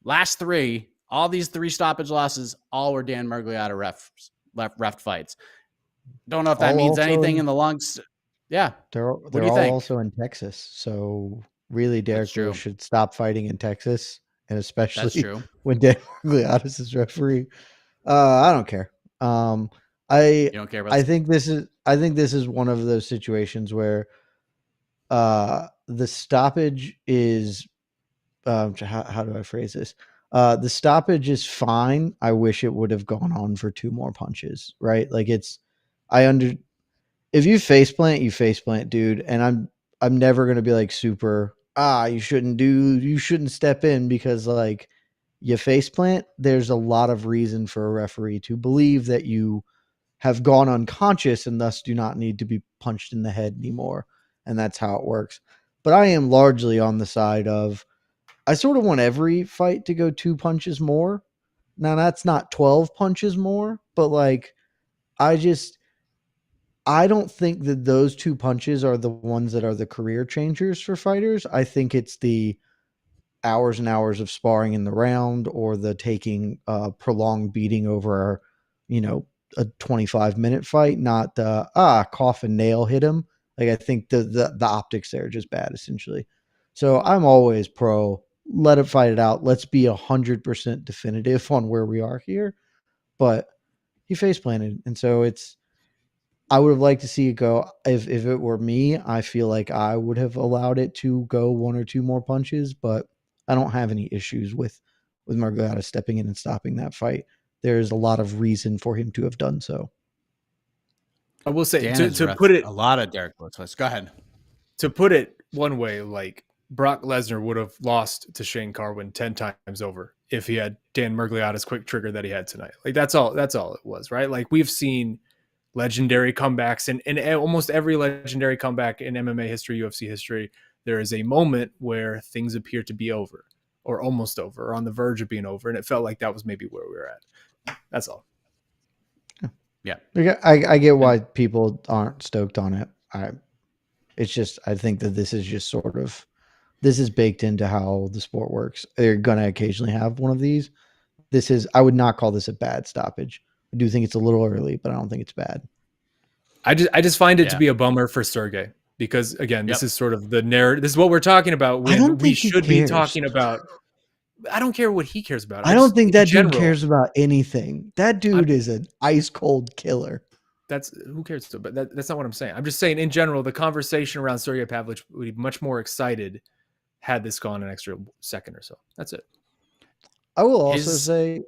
Last 3, all these 3 stoppage losses, all were Dan Miragliotta ref fights. Don't know if that means anything in the lungs. Yeah. They're do you all think? also in Texas. So really, Derrick Lewis should stop fighting in Texas, and especially when Dan Miragliotta's his referee. I don't care. You don't care about I think this is one of those situations where the stoppage is how do I phrase this? The stoppage is fine. I wish it would have gone on for 2 more punches, right? Like if you face plant, dude. And I'm never going to be like super, you shouldn't step in because like you face plant. There's a lot of reason for a referee to believe that you have gone unconscious and thus do not need to be punched in the head anymore. And that's how it works. But I am largely on the side of, I sort of want every fight to go 2 punches more. Now that's not 12 punches more, but like, I don't think that those 2 punches are the ones that are the career changers for fighters. I think it's the hours and hours of sparring in the round, or the taking prolonged beating over, a 25-minute fight, not the coffin nail hit him. Like, I think the optics there are just bad, essentially. So I'm always pro, let it fight it out. Let's be 100% definitive on where we are here. But he face planted, and so I would have liked to see it go. If it were me, I feel like I would have allowed it to go 1 or 2 more punches, but I don't have any issues with Miragliotta stepping in and stopping that fight. There's a lot of reason for him to have done so. I will say, to put it, a lot of Derrick Lewis fights. Go ahead. To put it one way, like Brock Lesnar would have lost to Shane Carwin 10 times over if he had Dan Miragliotta's quick trigger that he had tonight. Like that's all it was, right? Like we've seen legendary comebacks, and almost every legendary comeback in MMA history, UFC history, there is a moment where things appear to be over, or almost over, or on the verge of being over, and it felt like that was maybe where we were at. That's all. Yeah, I get why people aren't stoked on it. It's just I think that this is just sort of this is baked into how the sport works. They're gonna occasionally have one of these. I would not call this a bad stoppage. I do think it's a little early, but I don't think it's bad. I just find it to be a bummer for Sergei because again, this is sort of the narrative. This is what we're talking about when we should be talking about. I don't care what he cares about. I don't think that dude cares about anything. That dude is an ice cold killer. That's who cares. But that's not what I'm saying. I'm just saying in general, the conversation around Sergei Pavlovich would be much more excited had this gone an extra second or so. That's it. I will also say,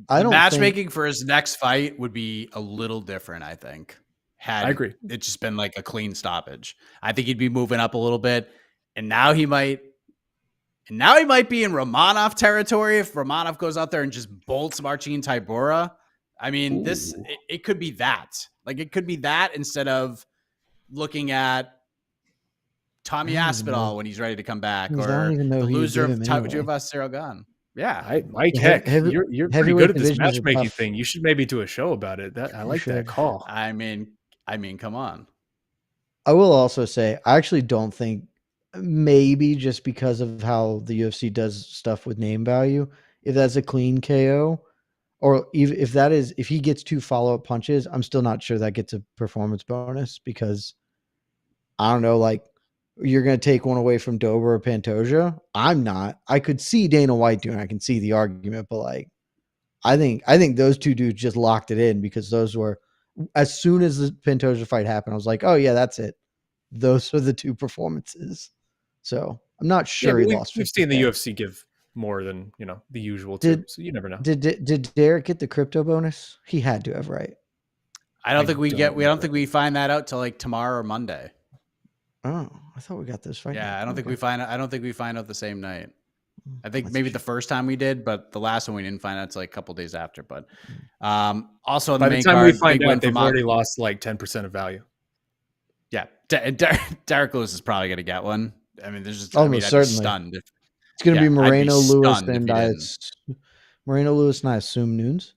matchmaking for his next fight would be a little different. I think. I agree. It's just been like a clean stoppage. I think he'd be moving up a little bit, and now he might be in Romanov territory if Romanov goes out there and just bolts Marcin Tybura. I mean, it could be that. Like it could be that instead of looking at Tommy Aspinall when he's ready to come back, or the loser of Tuvas Saragon. Yeah, Mike Heck, you're pretty good at this matchmaking thing. You should maybe do a show about it. I like that call. I mean, come on. I will also say, I actually don't think, maybe just because of how the UFC does stuff with name value, if that's a clean KO, or if he gets 2 follow-up punches, I'm still not sure that gets a performance bonus because I don't know, like you're going to take one away from Dober or Pantoja. I'm not. I could see Dana White doing. I can see the argument, but like, I think those 2 dudes just locked it in because those were, as soon as the Pantoja fight happened, I was like, oh yeah, that's it. Those are the 2 performances. So I'm not sure he lost. We've seen the UFC give more than the usual too. So you never know. Did Derrick get the crypto bonus? He had to have, right? I don't think we find that out till like tomorrow or Monday. Oh, I thought we got this fight. Yeah, I don't think we find out the same night. I think maybe the first time we did, but the last one we didn't find out until like a couple days after. But also by the time we find out, they've already lost like 10% of value. Yeah, Derrick Lewis is probably going to get one. I mean, there's just certainly stunned. It's going to be Moreno Lewis and Moreno Lewis and I assume Nunes.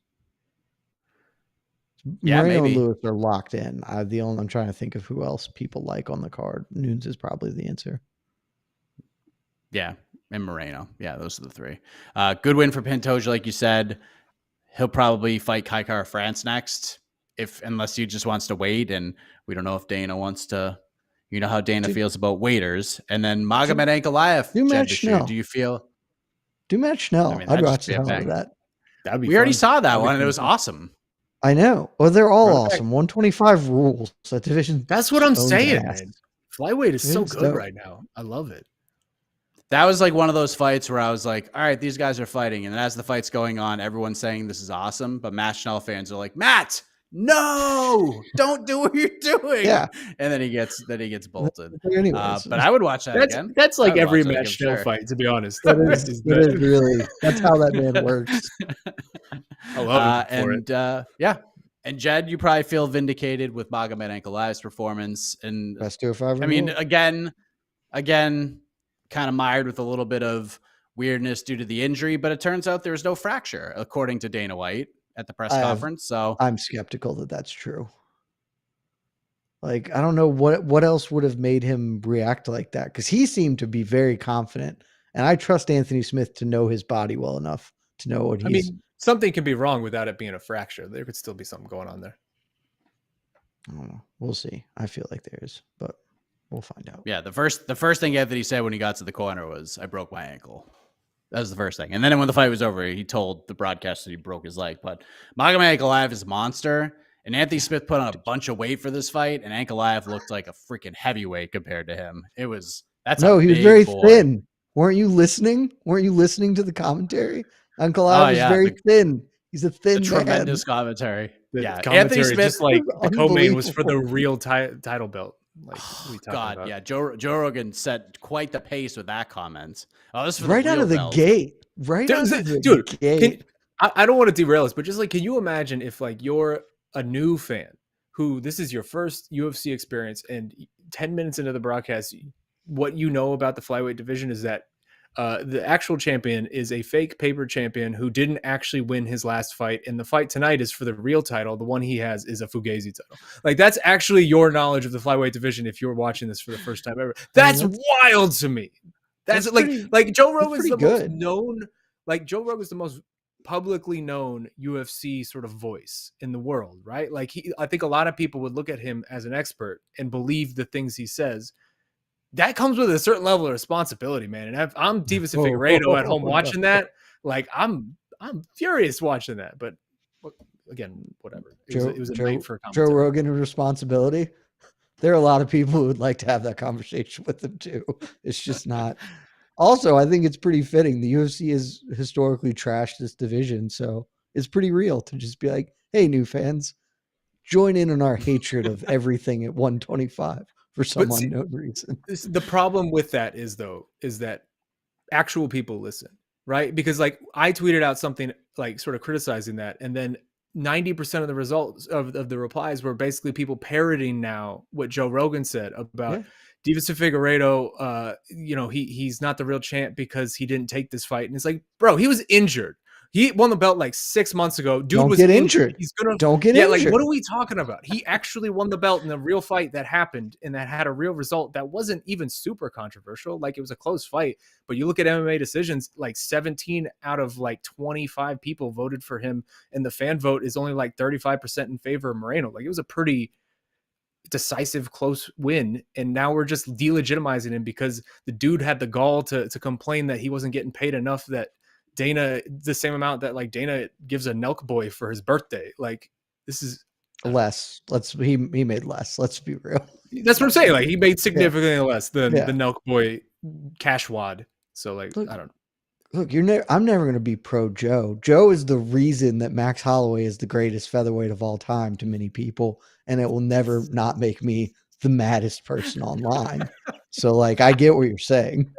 Yeah, Moreno maybe. and Lewis are locked in. I'm trying to think of who else people like on the card. Nunes is probably the answer. Yeah, and Moreno. Yeah, those are the 3. Good win for Pantoja, like you said. He'll probably fight Kaikara France next, unless he just wants to wait. And we don't know if Dana wants to. You know how Dana feels about waiters. And then Magomed Ankalaev. Do match Schnell. Do you feel? Do match Schnell. I mean, I'd watch the hell out of that. That'd be we already saw that one, and it was awesome. I know. Well, they're all awesome. 125 rules. That division. That's what I'm saying, man. Flyweight is so good right now. I love it. That was like one of those fights where I was like, all right, these guys are fighting. And then as the fight's going on, everyone's saying this is awesome. But Matt Schnell fans are like, Matt, no, don't do what you're doing. Yeah. And then he gets bolted. Anyways, but I would watch that again. That's like every Matt Schnell fight, to be honest. That is really, that's how that man works. I love it. Yeah. And Jed, you probably feel vindicated with Magomed Ankalaev's performance. And best 205. I mean, again, kind of mired with a little bit of weirdness due to the injury, but it turns out there's no fracture, according to Dana White at the press conference. So I'm skeptical that that's true. Like, I don't know what else would have made him react like that, because he seemed to be very confident, and I trust Anthony Smith to know his body well enough to know what he's. I mean, something can be wrong without it being a fracture. There could still be something going on there. I don't know. We'll see. I feel like there is, but we'll find out. Yeah, the first thing Anthony said when he got to the corner was, "I broke my ankle." That was the first thing. And then when the fight was over, he told the broadcast that he broke his leg. But Magomed Ankalaev is a monster. And Anthony Smith put on a bunch of weight for this fight, and Ankalaev looked like a freaking heavyweight compared to him. He was very thin. Weren't you listening? Weren't you listening to the commentary? Ankalaev is very thin. He's a thin man. Tremendous commentary. Commentary, Anthony Smith, just like the co-main was for the real title belt. Like, God, about. Yeah. Joe Rogan set quite the pace with that comment. Oh, this is right out of the gate. Right out of the gate. I don't want to derail this, but just like, can you imagine if like you're a new fan who this is your first UFC experience, and 10 minutes into the broadcast, what you know about the flyweight division is that The actual champion is a fake paper champion who didn't actually win his last fight. And the fight tonight is for the real title. The one he has is a Fugazi title. Like, that's actually your knowledge of the flyweight division if you're watching this for the first time ever. That's wild to me. That's like Joe Rogan's the most known, like Joe Rogan's the most publicly known UFC sort of voice in the world, right? Like, I think a lot of people would look at him as an expert and believe the things he says. That comes with a certain level of responsibility, man. And I'm Deiveson Figueiredo at home watching that. Like, I'm furious watching that. But again, whatever. It was a night for Joe Rogan and responsibility. There are a lot of people who would like to have that conversation with him too. It's just not. Also, I think it's pretty fitting. The UFC has historically trashed this division, so it's pretty real to just be like, "Hey, new fans, join in on our hatred of everything at 125 for some unknown reason." The problem with that is that actual people listen, right? Because like I tweeted out something like sort of criticizing that, and then 90% of the results of the replies were basically people parroting now what Joe Rogan said about Deiveson Figueiredo. He's not the real champ because he didn't take this fight. And it's like, bro, he was injured. He won the belt like 6 months ago. Dude was injured. Don't get injured. Like, what are we talking about? He actually won the belt in a real fight that happened and that had a real result that wasn't even super controversial. Like, it was a close fight. But you look at MMA decisions, like 17 out of like 25 people voted for him, and the fan vote is only like 35% in favor of Moreno. Like, it was a pretty decisive, close win. And now we're just delegitimizing him because the dude had the gall to complain that he wasn't getting paid enough, that Dana, the same amount that like Dana gives a Nelk boy for his birthday. Like, this is less. He made less. Let's be real. That's what I'm saying. Like, he made significantly less than the Nelk boy cash wad. So like, I don't know. Look, I'm never going to be pro Joe. Joe is the reason that Max Holloway is the greatest featherweight of all time to many people, and it will never not make me the maddest person online. So like, I get what you're saying.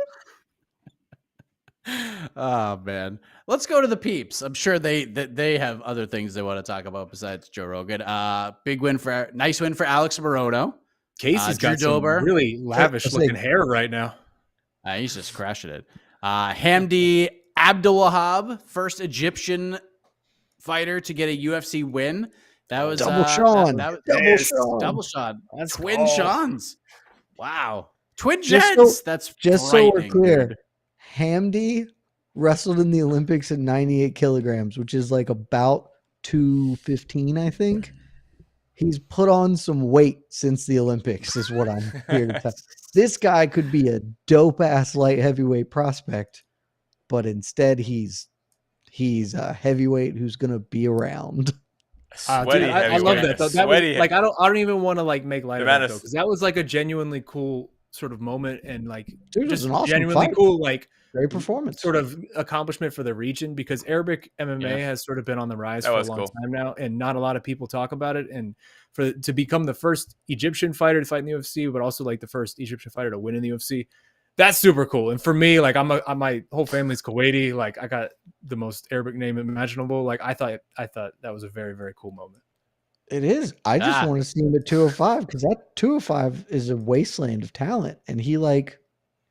Oh man, let's go to the peeps. I'm sure they have other things they want to talk about besides Joe Rogan. Nice win for Alex Morono. Casey's got Dober. Some really lavish looking hair right now. He's just crushing it. Hamdi Abdulwahab, first Egyptian fighter to get a UFC win. That was double Shaun. Double Shaun. That's twin Shauns. Wow. Twin Jeds. That's just so we're clear. Dude. Hamdi wrestled in the Olympics at 98 kilograms, which is like about 215, I think. He's put on some weight since the Olympics, is what I'm here to tell. This guy could be a dope-ass light heavyweight prospect, but instead he's a heavyweight who's going to be around. Dude, I love that. That was, like, I don't even want to like make light of it, though, because that was like a genuinely cool sort of moment, and like, dude, just an awesome genuinely fight. Cool, like, great performance, sort of accomplishment for the region, because Arabic MMA has sort of been on the rise for a long time now, and not a lot of people talk about it. And to become the first Egyptian fighter to fight in the UFC, but also like the first Egyptian fighter to win in the UFC, that's super cool. And for me, like, my whole family's Kuwaiti. Like, I got the most Arabic name imaginable. Like, I thought that was a very, very cool moment. It is. I just want to see him at 205, because that 205 is a wasteland of talent, and he like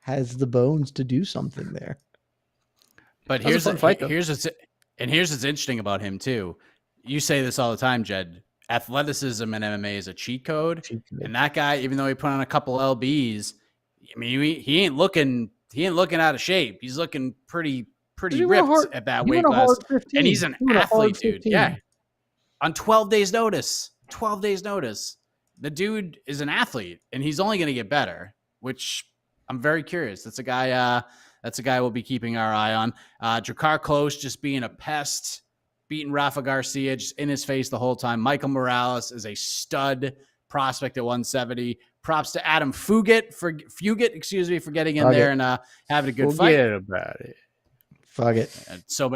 has the bones to do something there. But here's what's interesting about him too. You say this all the time, Jed. Athleticism in MMA is a cheat code. And that guy, even though he put on a couple LBs, I mean, he ain't looking out of shape. He's looking pretty ripped at that weight class. And he's an athlete, dude. Yeah. On 12 days notice. 12 days notice. The dude is an athlete, and he's only going to get better, which I'm very curious. That's a guy we'll be keeping our eye on. Drakkar Klose just being a pest, beating Rafa Garcia just in his face the whole time. Michael Morales is a stud prospect at 170. Props to Adam Fugit for getting in there and having a good fight. Forget about it. Fuck it. So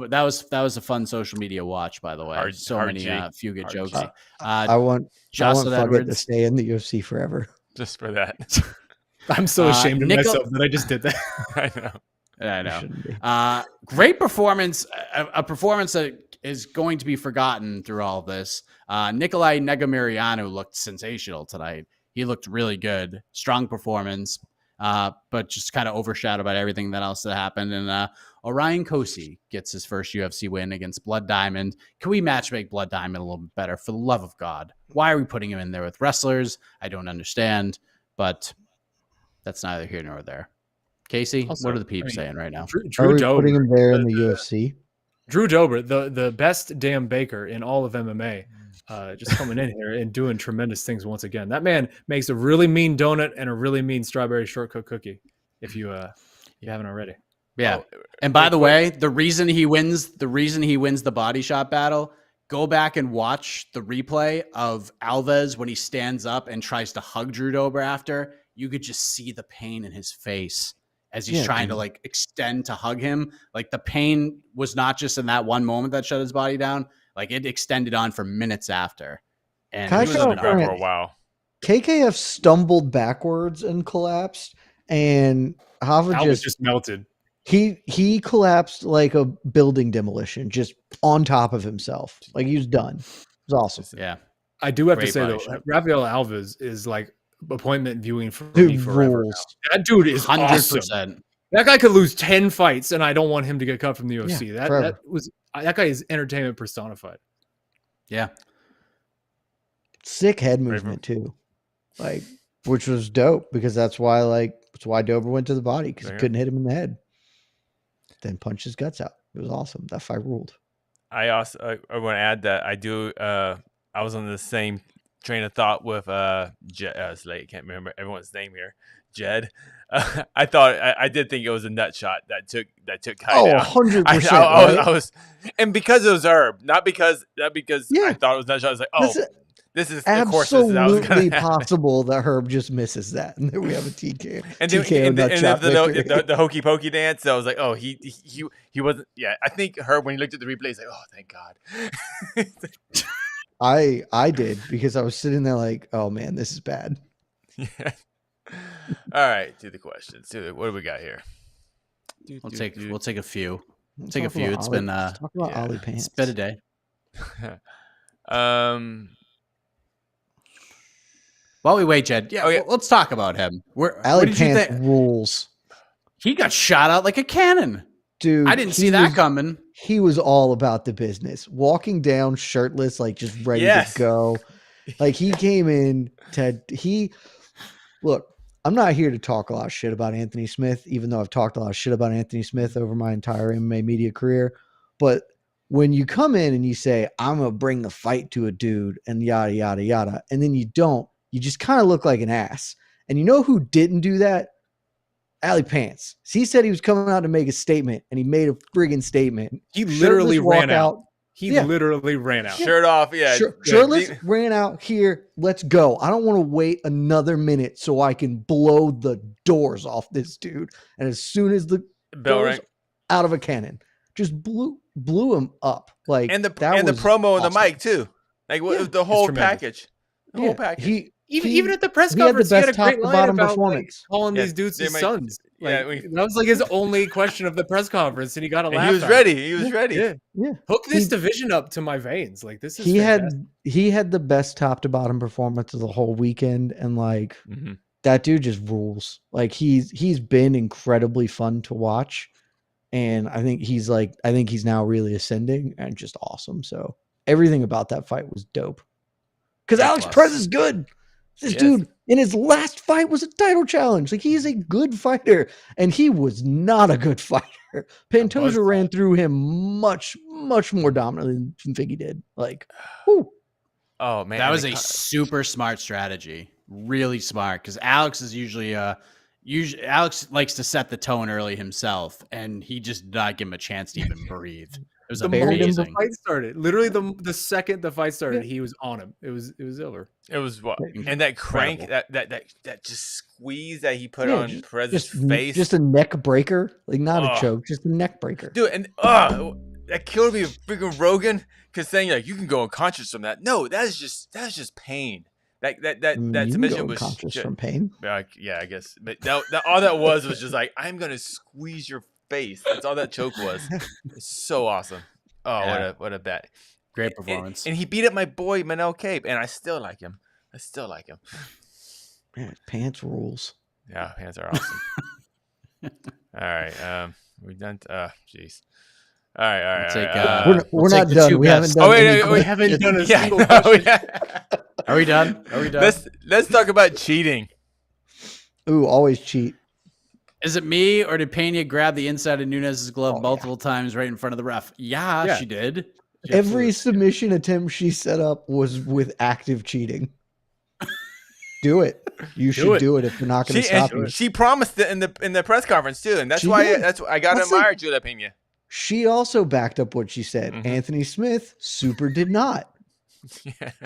that was a fun social media watch, by the way. Many Fugit jokes. I want Fugit to stay in the UFC forever. Just for that. I'm so ashamed of myself that I just did that. I know. Great performance. A performance that is going to be forgotten through all of this. Nikolai Negumereanu looked sensational tonight. He looked really good. Strong performance. but just kind of overshadowed by everything that else that happened. And Orion Kosi gets his first UFC win against Blood Diamond. Can we matchmake Blood Diamond a little bit better? For the love of God, why are we putting him in there with wrestlers? I don't understand, but that's neither here nor there. Casey, Also, what are the peeps saying right now? Are Drew we Dober, putting him there in the UFC? Drew Dober, the best damn baker in all of MMA, just coming in here and doing tremendous things once again. That man makes a really mean donut and a really mean strawberry shortcut cookie. If you haven't already. Yeah. And by the way, the reason he wins the body shot battle, go back and watch the replay of Alves when he stands up and tries to hug Drew Dober after. You could just see the pain in his face as he's trying to like extend to hug him. Like the pain was not just in that one moment that shut his body down. Like it extended on for minutes after. And Can I He was throw on the a ground for point? a while. KKF stumbled backwards and collapsed, and Hava Alves just melted. he collapsed like a building demolition, just on top of himself. Like he was done. It was awesome. yeah. I do have Great to say body though, shot. Rafael Alves is like appointment viewing for Dude me forever. rules. Now. That dude is 100%. awesome. That guy could lose 10 fights, and I don't want him to get cut from the UFC. Yeah, forever. That guy is entertainment personified. Yeah. Sick head movement too, like which was dope because that's why Dober went to the body because he couldn't hit him in the head. Then punched his guts out. It was awesome. That fight ruled. I want to add that I do. I was on the same train of thought with Jed. I can't remember everyone's name here. Jed. I did think it was a nut shot that took Kai down. 100%. I was, and because it was Herb, not because I thought it was nut shot. I was like, this is of course this is how it's absolutely gonna possible that Herb just misses that, and then we have a TK. And then TKO nut shot victory. the hokey pokey dance. So I was like, oh, he wasn't. Yeah, I think Herb when he looked at the replay, he's like, oh, thank God. I did because I was sitting there like, oh man, this is bad. Yeah. All right, to the questions. What do we got here? We'll take a few. Let's Take a talk few. about It's Ollie- been let's talk about Ollie Pants. it's been a day. While we wait, Jed. Yeah, let's talk about him. What Ollie did you Pants think? rules, He got shot out like a cannon. dude. I didn't see that coming. He was all about the business, walking down shirtless, like just ready Yes. to go. Like he came in to look. I'm not here to talk a lot of shit about Anthony Smith, even though I've talked a lot of shit about Anthony Smith over my entire MMA media career. But when you come in and you say, I'm going to bring the fight to a dude and yada, yada, yada, and then you don't, you just kind of look like an ass. And you know who didn't do that? Ollie Pants. He said he was coming out to make a statement, and he made a friggin' statement. He literally Shirtless ran out. He Yeah. literally ran out. Shirt off, yeah. Shirtless ran out here. Let's go. I don't want to wait another minute so I can blow the doors off this dude. And as soon as the Bell doors ring. out of a cannon, just blew him up. Like And the that was promo and awesome. the mic too. Like Yeah. the whole tremendous. package. The whole package. Even at the press he had the conference, he had a best top great to line bottom about performance. calling Yeah, these dudes they his might- sons. yeah, That was like his only question of the press conference, and he got a And laugh. he was out. ready. He was ready. Yeah. Yeah. Hook this He- division up to my veins. Like this is He fantastic. had the best top to bottom performance of the whole weekend, and like Mhm. that dude just rules. Like he's been incredibly fun to watch, and I think he's now really ascending and just awesome. So everything about that fight was dope. Because A Alex plus. Perez is good. This Yes. dude in his last fight was a title challenge. Like he's a good fighter, and he was not a good fighter. Pantoja ran through him much more dominantly than Figgy did. Like, whew. Oh man, That was the a super smart strategy. Really smart. Because Alex is usually Alex likes to set the tone early himself, and he just did not give him a chance to even breathe. It was The moment the amazing. fight started, literally the second the fight started, he was on him. It was over. It was what, and that crank, Incredible. that just squeeze that he put Yeah, on Perez's just face, just a neck breaker, like not Oh. a choke, just a neck breaker. dude. And that killed me. Freaking Rogan, because saying like you can go unconscious from that. No, that's just pain. That I mean, you can submission go was unconscious shit. from pain. Yeah, I guess. But that all that was just like I'm gonna squeeze your face. That's all that choke was. It's so awesome. Oh, Yeah. what a bet. Great performance. And he beat up my boy Manel Cape, and I still like him. Man, Pants rules. Yeah, hands are awesome. All right. We done. Jeez. All right. We'll take, we're we'll not take the done. two We haven't best. done. Oh, wait, any wait, we haven't questions. done a Yeah, single no, question. Are we done? Are we done? Let's talk about cheating. Ooh, always cheat. Is it me, or did Pena grab the inside of Nunes' glove Oh, multiple times right in front of the ref? Yeah, Yeah. she did. Every submission attempt she set up was with active cheating. Do it. You should do it if you're not going to stop you. She promised it in the press conference too, and that's She why did. I got to That's admire Julianna Peña. She also backed up what she said. Mhm. Anthony Smith super did not.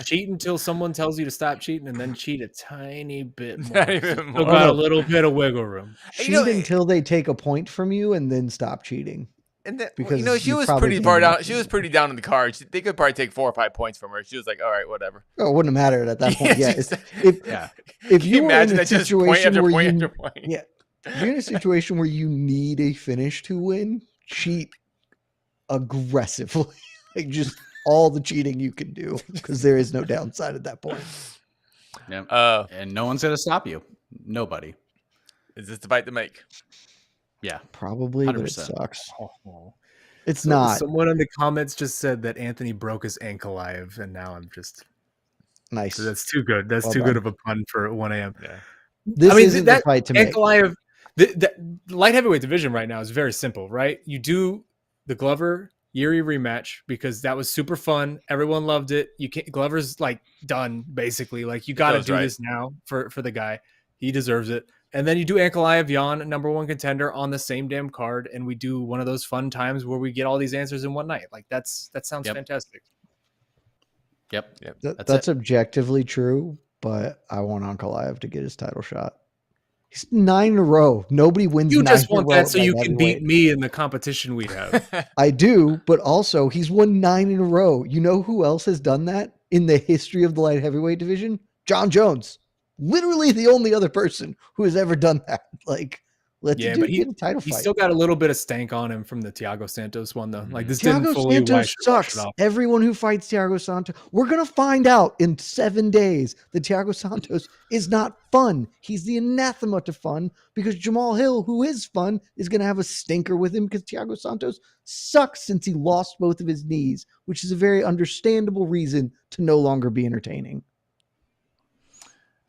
Cheat until someone tells you to stop cheating, and then cheat a tiny bit more. Not even Still more. got a little bit of wiggle room. Cheat until they take a point from you and then stop cheating. And then, Because she you was probably pretty can't far down. make She it. was pretty down in the cards. They could probably take 4 or 5 points from her. She was like, "All right, whatever." Oh, it wouldn't have mattered at that point. Yeah. she's- If Can you were in imagine a that just point situation after where point you after point? yeah, if you're in a situation where you need a finish to win, cheat aggressively. Like just all the cheating you can do, because there is no downside at that point. Yeah. And no one's going to stop you. Nobody. Is this the fight to make? Yeah. Probably, but it 100%. sucks. Oh. It's not Someone in the comments just said that Anthony broke his ankle live, and now I'm just nice. that's too good. That's Well too done. good of a pun for 1 a.m. Yeah. This isn't the fight to make. Ankalaev, the light heavyweight division right now is very simple, right? You do the Glover Yuri rematch because that was super fun. Everyone loved it. You can't, Glover's like done basically. Like you got to Feels do right. this now for the guy. He deserves it. And then you do Ankalaev Jan, #1 contender on the same damn card, and we do one of those fun times where we get all these answers in one night. Like that sounds fantastic. Yep. That's objectively true, but I want Ankalaev to get his title shot. He's 9 in a row. Nobody wins. You 9 just in a want row that so at you can beat heavyweight. me in the competition we have. I do, but also he's won 9 in a row. You know who else has done that in the history of the light heavyweight division? John Jones. Literally the only other person who has ever done that. Like, let the dude get a title He's fight. still got a little bit of stank on him from the Thiago Santos one, though. Like this Thiago didn't fully wash Santos it sucks. off. Everyone who fights Thiago Santos, we're gonna find out in 7 days that Thiago Santos is not fun. He's the anathema to fun because Jamal Hill, who is fun, is gonna have a stinker with him because Thiago Santos sucks since he lost both of his knees, which is a very understandable reason to no longer be entertaining.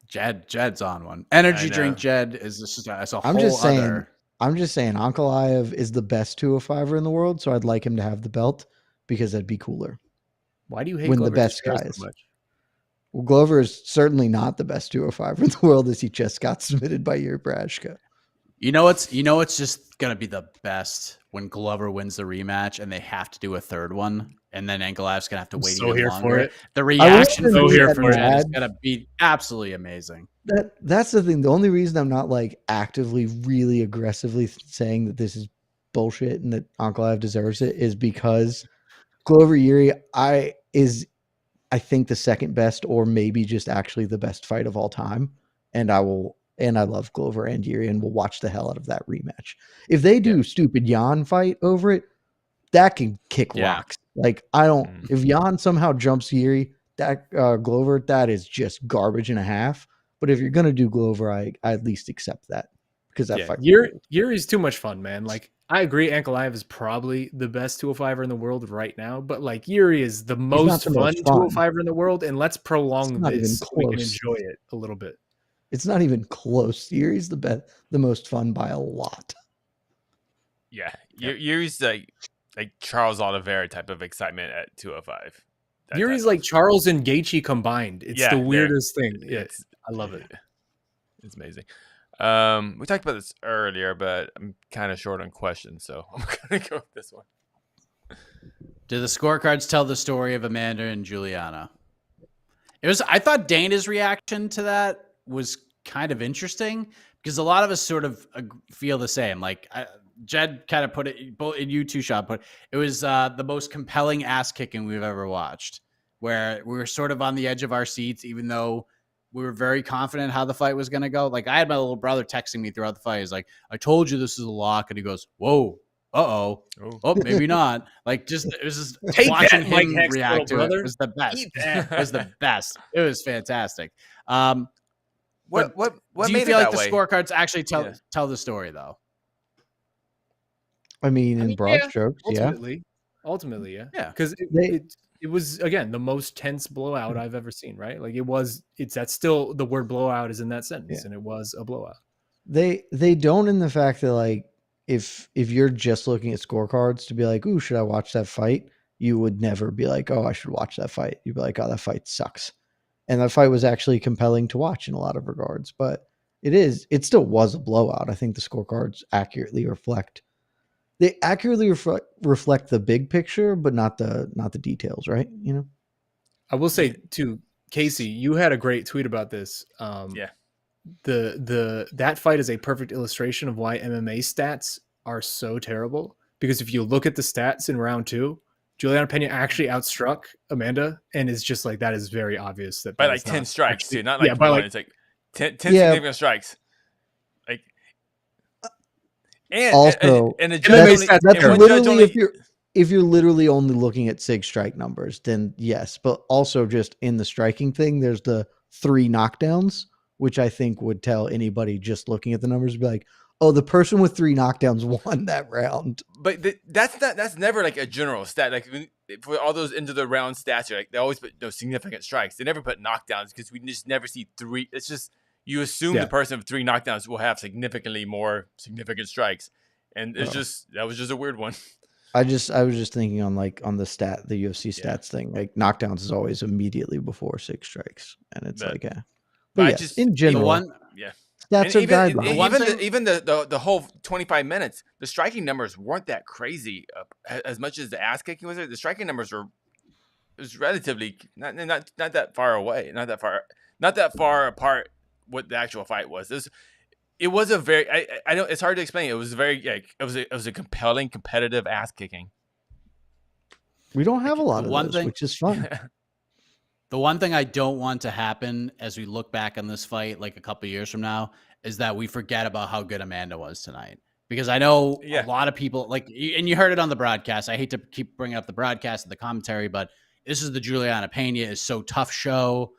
Jed's on one. Energy drink Jed is just a whole I'm just saying. other. I'm just saying, Ankalaev is the best 205er in the world, so I'd like him to have the belt because that'd be cooler. Why do you hate when Glover the best Teixeira guys? so much? Well, Glover is certainly not the best 205er in the world, as he just got submitted by Yuri Brashka. You know it's just gonna be the best when Glover wins the rematch and they have to do a third one, and then Ankalaev's gonna have to wait even longer. For it. The reaction wouldn't from be Jed that bad. is gonna be absolutely amazing. That's the thing. The only reason I'm not like actively, really aggressively saying that this is bullshit and that Ankalaev deserves it is because Glover Yuri, I think the second best, or maybe just actually the best fight of all time. And I love Glover and Yuri, and we'll watch the hell out of that rematch. If they do stupid Jan fight over it, that can kick rocks. Like if Jan somehow jumps Yuri, that Glover, that is just garbage and a half. But if you're gonna do Glover, I at least accept that because that fight. Yuri's too much fun, man. Like I agree, Ankalaev is probably the best 205er in the world right now, but like Yuri is the most fun 205er in the world, and let's prolong this so we can enjoy it a little bit. It's not even close. Yuri's the most fun by a lot. Yeah, Yuri's like Charles Oliveira type of excitement at 205. Yuri's like Charles and Gaethje combined. It's the weirdest thing. I love it. It's amazing. We talked about this earlier, but I'm kind of short on questions, so I'm gonna go with this one. Do the scorecards tell the story of Amanda and Julianna? I thought Dana's reaction to that was kind of interesting because a lot of us sort of feel the same. Like Jed kind of put it, both in you two, Shaun, but it was the most compelling ass kicking we've ever watched, where we were sort of on the edge of our seats, even though we were very confident how the fight was going to go. Like I had my little brother texting me throughout the fight. He's like, I told you this is a lock. And he goes, whoa, oh, maybe not. Like it was just watching him react to it. It was the best. It was the best. It was fantastic. What Do you made it feel like that the way? scorecards actually Yeah. tell the story though? I mean, in broad yeah, strokes, yeah. Ultimately, yeah. Yeah. Because it was, again, the most tense blowout I've ever seen, right? Like that's still, the word blowout is in that sentence, and it was a blowout. They don't, in the fact that, like, if you're just looking at scorecards to be like, ooh, should I watch that fight? You would never be like, oh, I should watch that fight. You'd be like, oh, that fight sucks. And that fight was actually compelling to watch in a lot of regards, but it still was a blowout. I think the scorecards accurately reflect the big picture, but not the details, right? You know? I will say too, Casey, you had a great tweet about this. Yeah. That fight is a perfect illustration of why MMA stats are so terrible. Because if you look at the stats in round 2, Julianna Peña actually outstruck Amanda, and it's just like, that is very obvious that By like 10 strikes actually, too, not like by one. like, It's like 10 Yeah. significant strikes. Like, and Also, and the MMA judge stats only, are and one literally, judge only, if you're literally only looking at SIG strike numbers, then yes. But also, just in the striking thing, there's the 3 knockdowns, which I think would tell anybody just looking at the numbers, be like, oh, the person with 3 knockdowns won that round. but that's never like a general stat. Like for all those into the round stats, like they always put significant strikes. They never put knockdowns because we just never see 3. It's just, you assume the person with 3 knockdowns will have significantly more significant strikes, and it's that was just a weird one. I was just thinking on the UFC stats thing. Like, knockdowns is always immediately before 6 strikes, and it's but yes, just, in general, stats are guidelines. Even the whole 25 minutes, the striking numbers weren't that crazy. As much as the ass kicking was there, the striking numbers was relatively not that far away, not that far apart. What the actual fight was, it was a very, I don't, it's hard to explain. It was very, like, it was a compelling, competitive ass kicking. We don't have a lot of those, which is fun. The one thing I don't want to happen as we look back on this fight, like a couple years from now, is that we forget about how good Amanda was tonight. Because I know a lot of people, like, and you heard it on the broadcast. I hate to keep bringing up the broadcast and the commentary, but this is the Julianna Peña is so tough show.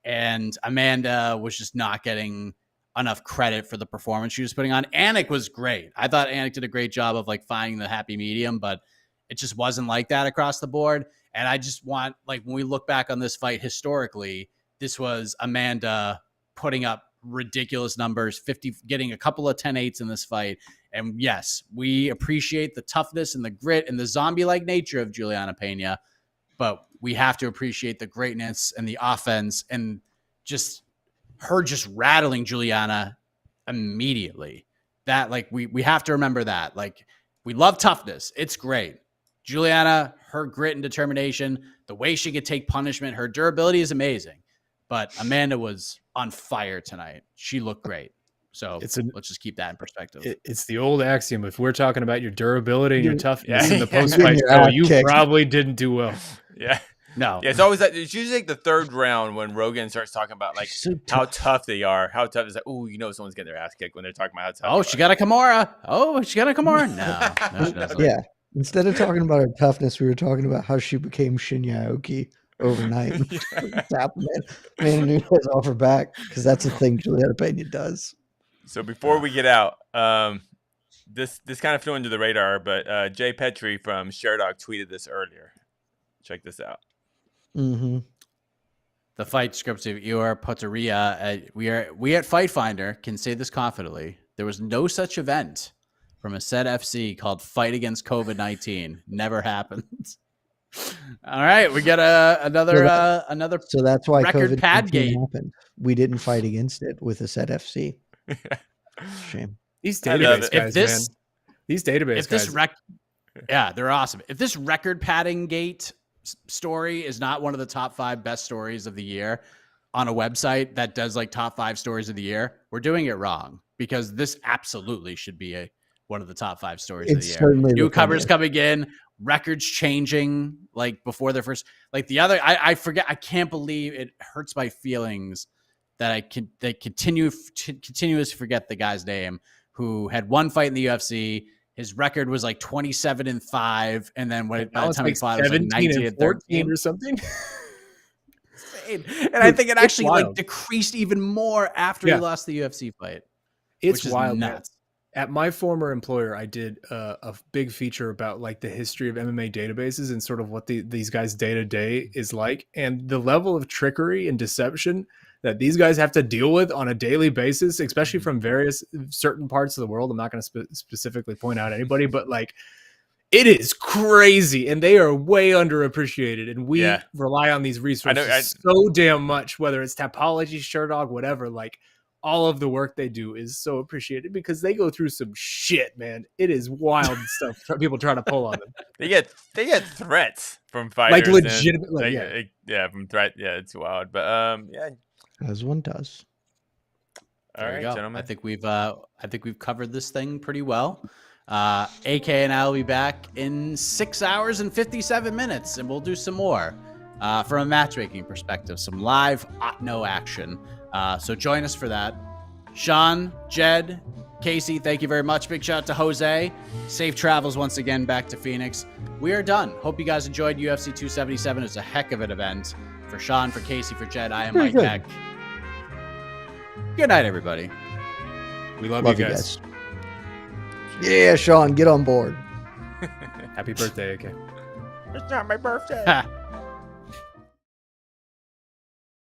And Amanda was just not getting enough credit for the performance she was putting on. Anik was great. I thought Anik did a great job of, like, finding the happy medium, but it just wasn't like that across the board. And I just want, like, when we look back on this fight historically, this was Amanda putting up ridiculous numbers, 50, getting a couple of 10-8s in this fight. And yes, we appreciate the toughness and the grit and the zombie-like nature of Julianna Peña, but we have to appreciate the greatness and the offense and just her just rattling Julianna immediately. That, like, we have to remember that. Like, we love toughness. It's great. Julianna, her grit and determination, the way she could take punishment, her durability is amazing. But Amanda was on fire tonight. She looked great. So let's just keep that in perspective. It's the old axiom. If we're talking about your durability and your toughness in the post-fight show, you probably didn't do well. Yeah. No. Yeah, it's always that. It's usually like the third round when Rogan starts talking about, like, how tough they are. How tough is like, oh, someone's getting their ass kicked when they're talking about how tough. Oh, she got a Kimura. Oh, she got a Kimura. No. Yeah. Instead of talking about her toughness, we were talking about how she became Shinya Aoki overnight. Man, Nunes off her back, because that's a thing Julianna Peña does. So before we get out, this kind of flew under the radar, but Jay Petrie from ShareDog tweeted this earlier. Check this out. Mm-hmm. The fight script of Ior Poteria. We at Fight Finder can say this confidently. There was no such event from a said FC called Fight Against COVID-19. Never happened. All right, we got another. So that's why record pad gate happened. We didn't fight against it with a said FC. Shame. These database guys, man. These database guys. Yeah, they're awesome. If this record padding gate story is not one of the top 5 best stories of the year on a website that does, like, top 5 stories of the year, we're doing it wrong, because this absolutely should be one of the top 5 stories of the year. Newcomers coming in, records changing, like, before their first, like, the other, I forget, I can't believe it hurts my feelings that they continuously forget the guy's name who had one fight in the UFC. His record was like 27-5, and then by the time he fought, it was like 19-13 or something. insane. And I think it It's actually like wild. decreased even more after he lost the UFC fight. It's which is wild, man. nuts. At my former employer, I did a big feature about like the history of MMA databases and sort of what these guys day to day is like, and the level of trickery and deception that these guys have to deal with on a daily basis, especially from various certain parts of the world. I'm not going to specifically point out anybody, but like it is crazy, and they are way underappreciated. And we rely on these resources so damn much, whether it's Tapology, Sherdog, whatever. Like all of the work they do is so appreciated because they go through some shit, man. It is wild stuff. People trying to pull on them. They get threats from fighters, like legitimate, from threat. Yeah, it's wild, but as one does. All right, gentlemen. I think we've covered this thing pretty well. AK and I will be back in 6 hours and 57 minutes, and we'll do some more from a matchmaking perspective, some live no action. So join us for that. Shaun, Jed, Casey, thank you very much. Big shout out to Jose. Safe travels once again back to Phoenix. We are done. Hope you guys enjoyed UFC 277. It's a heck of an event. For Shaun, for Casey, for Jed, I am Mike Beck. Good night, everybody. We love you guys. Yeah, Shaun, get on board. Happy birthday, AK. It's not my birthday.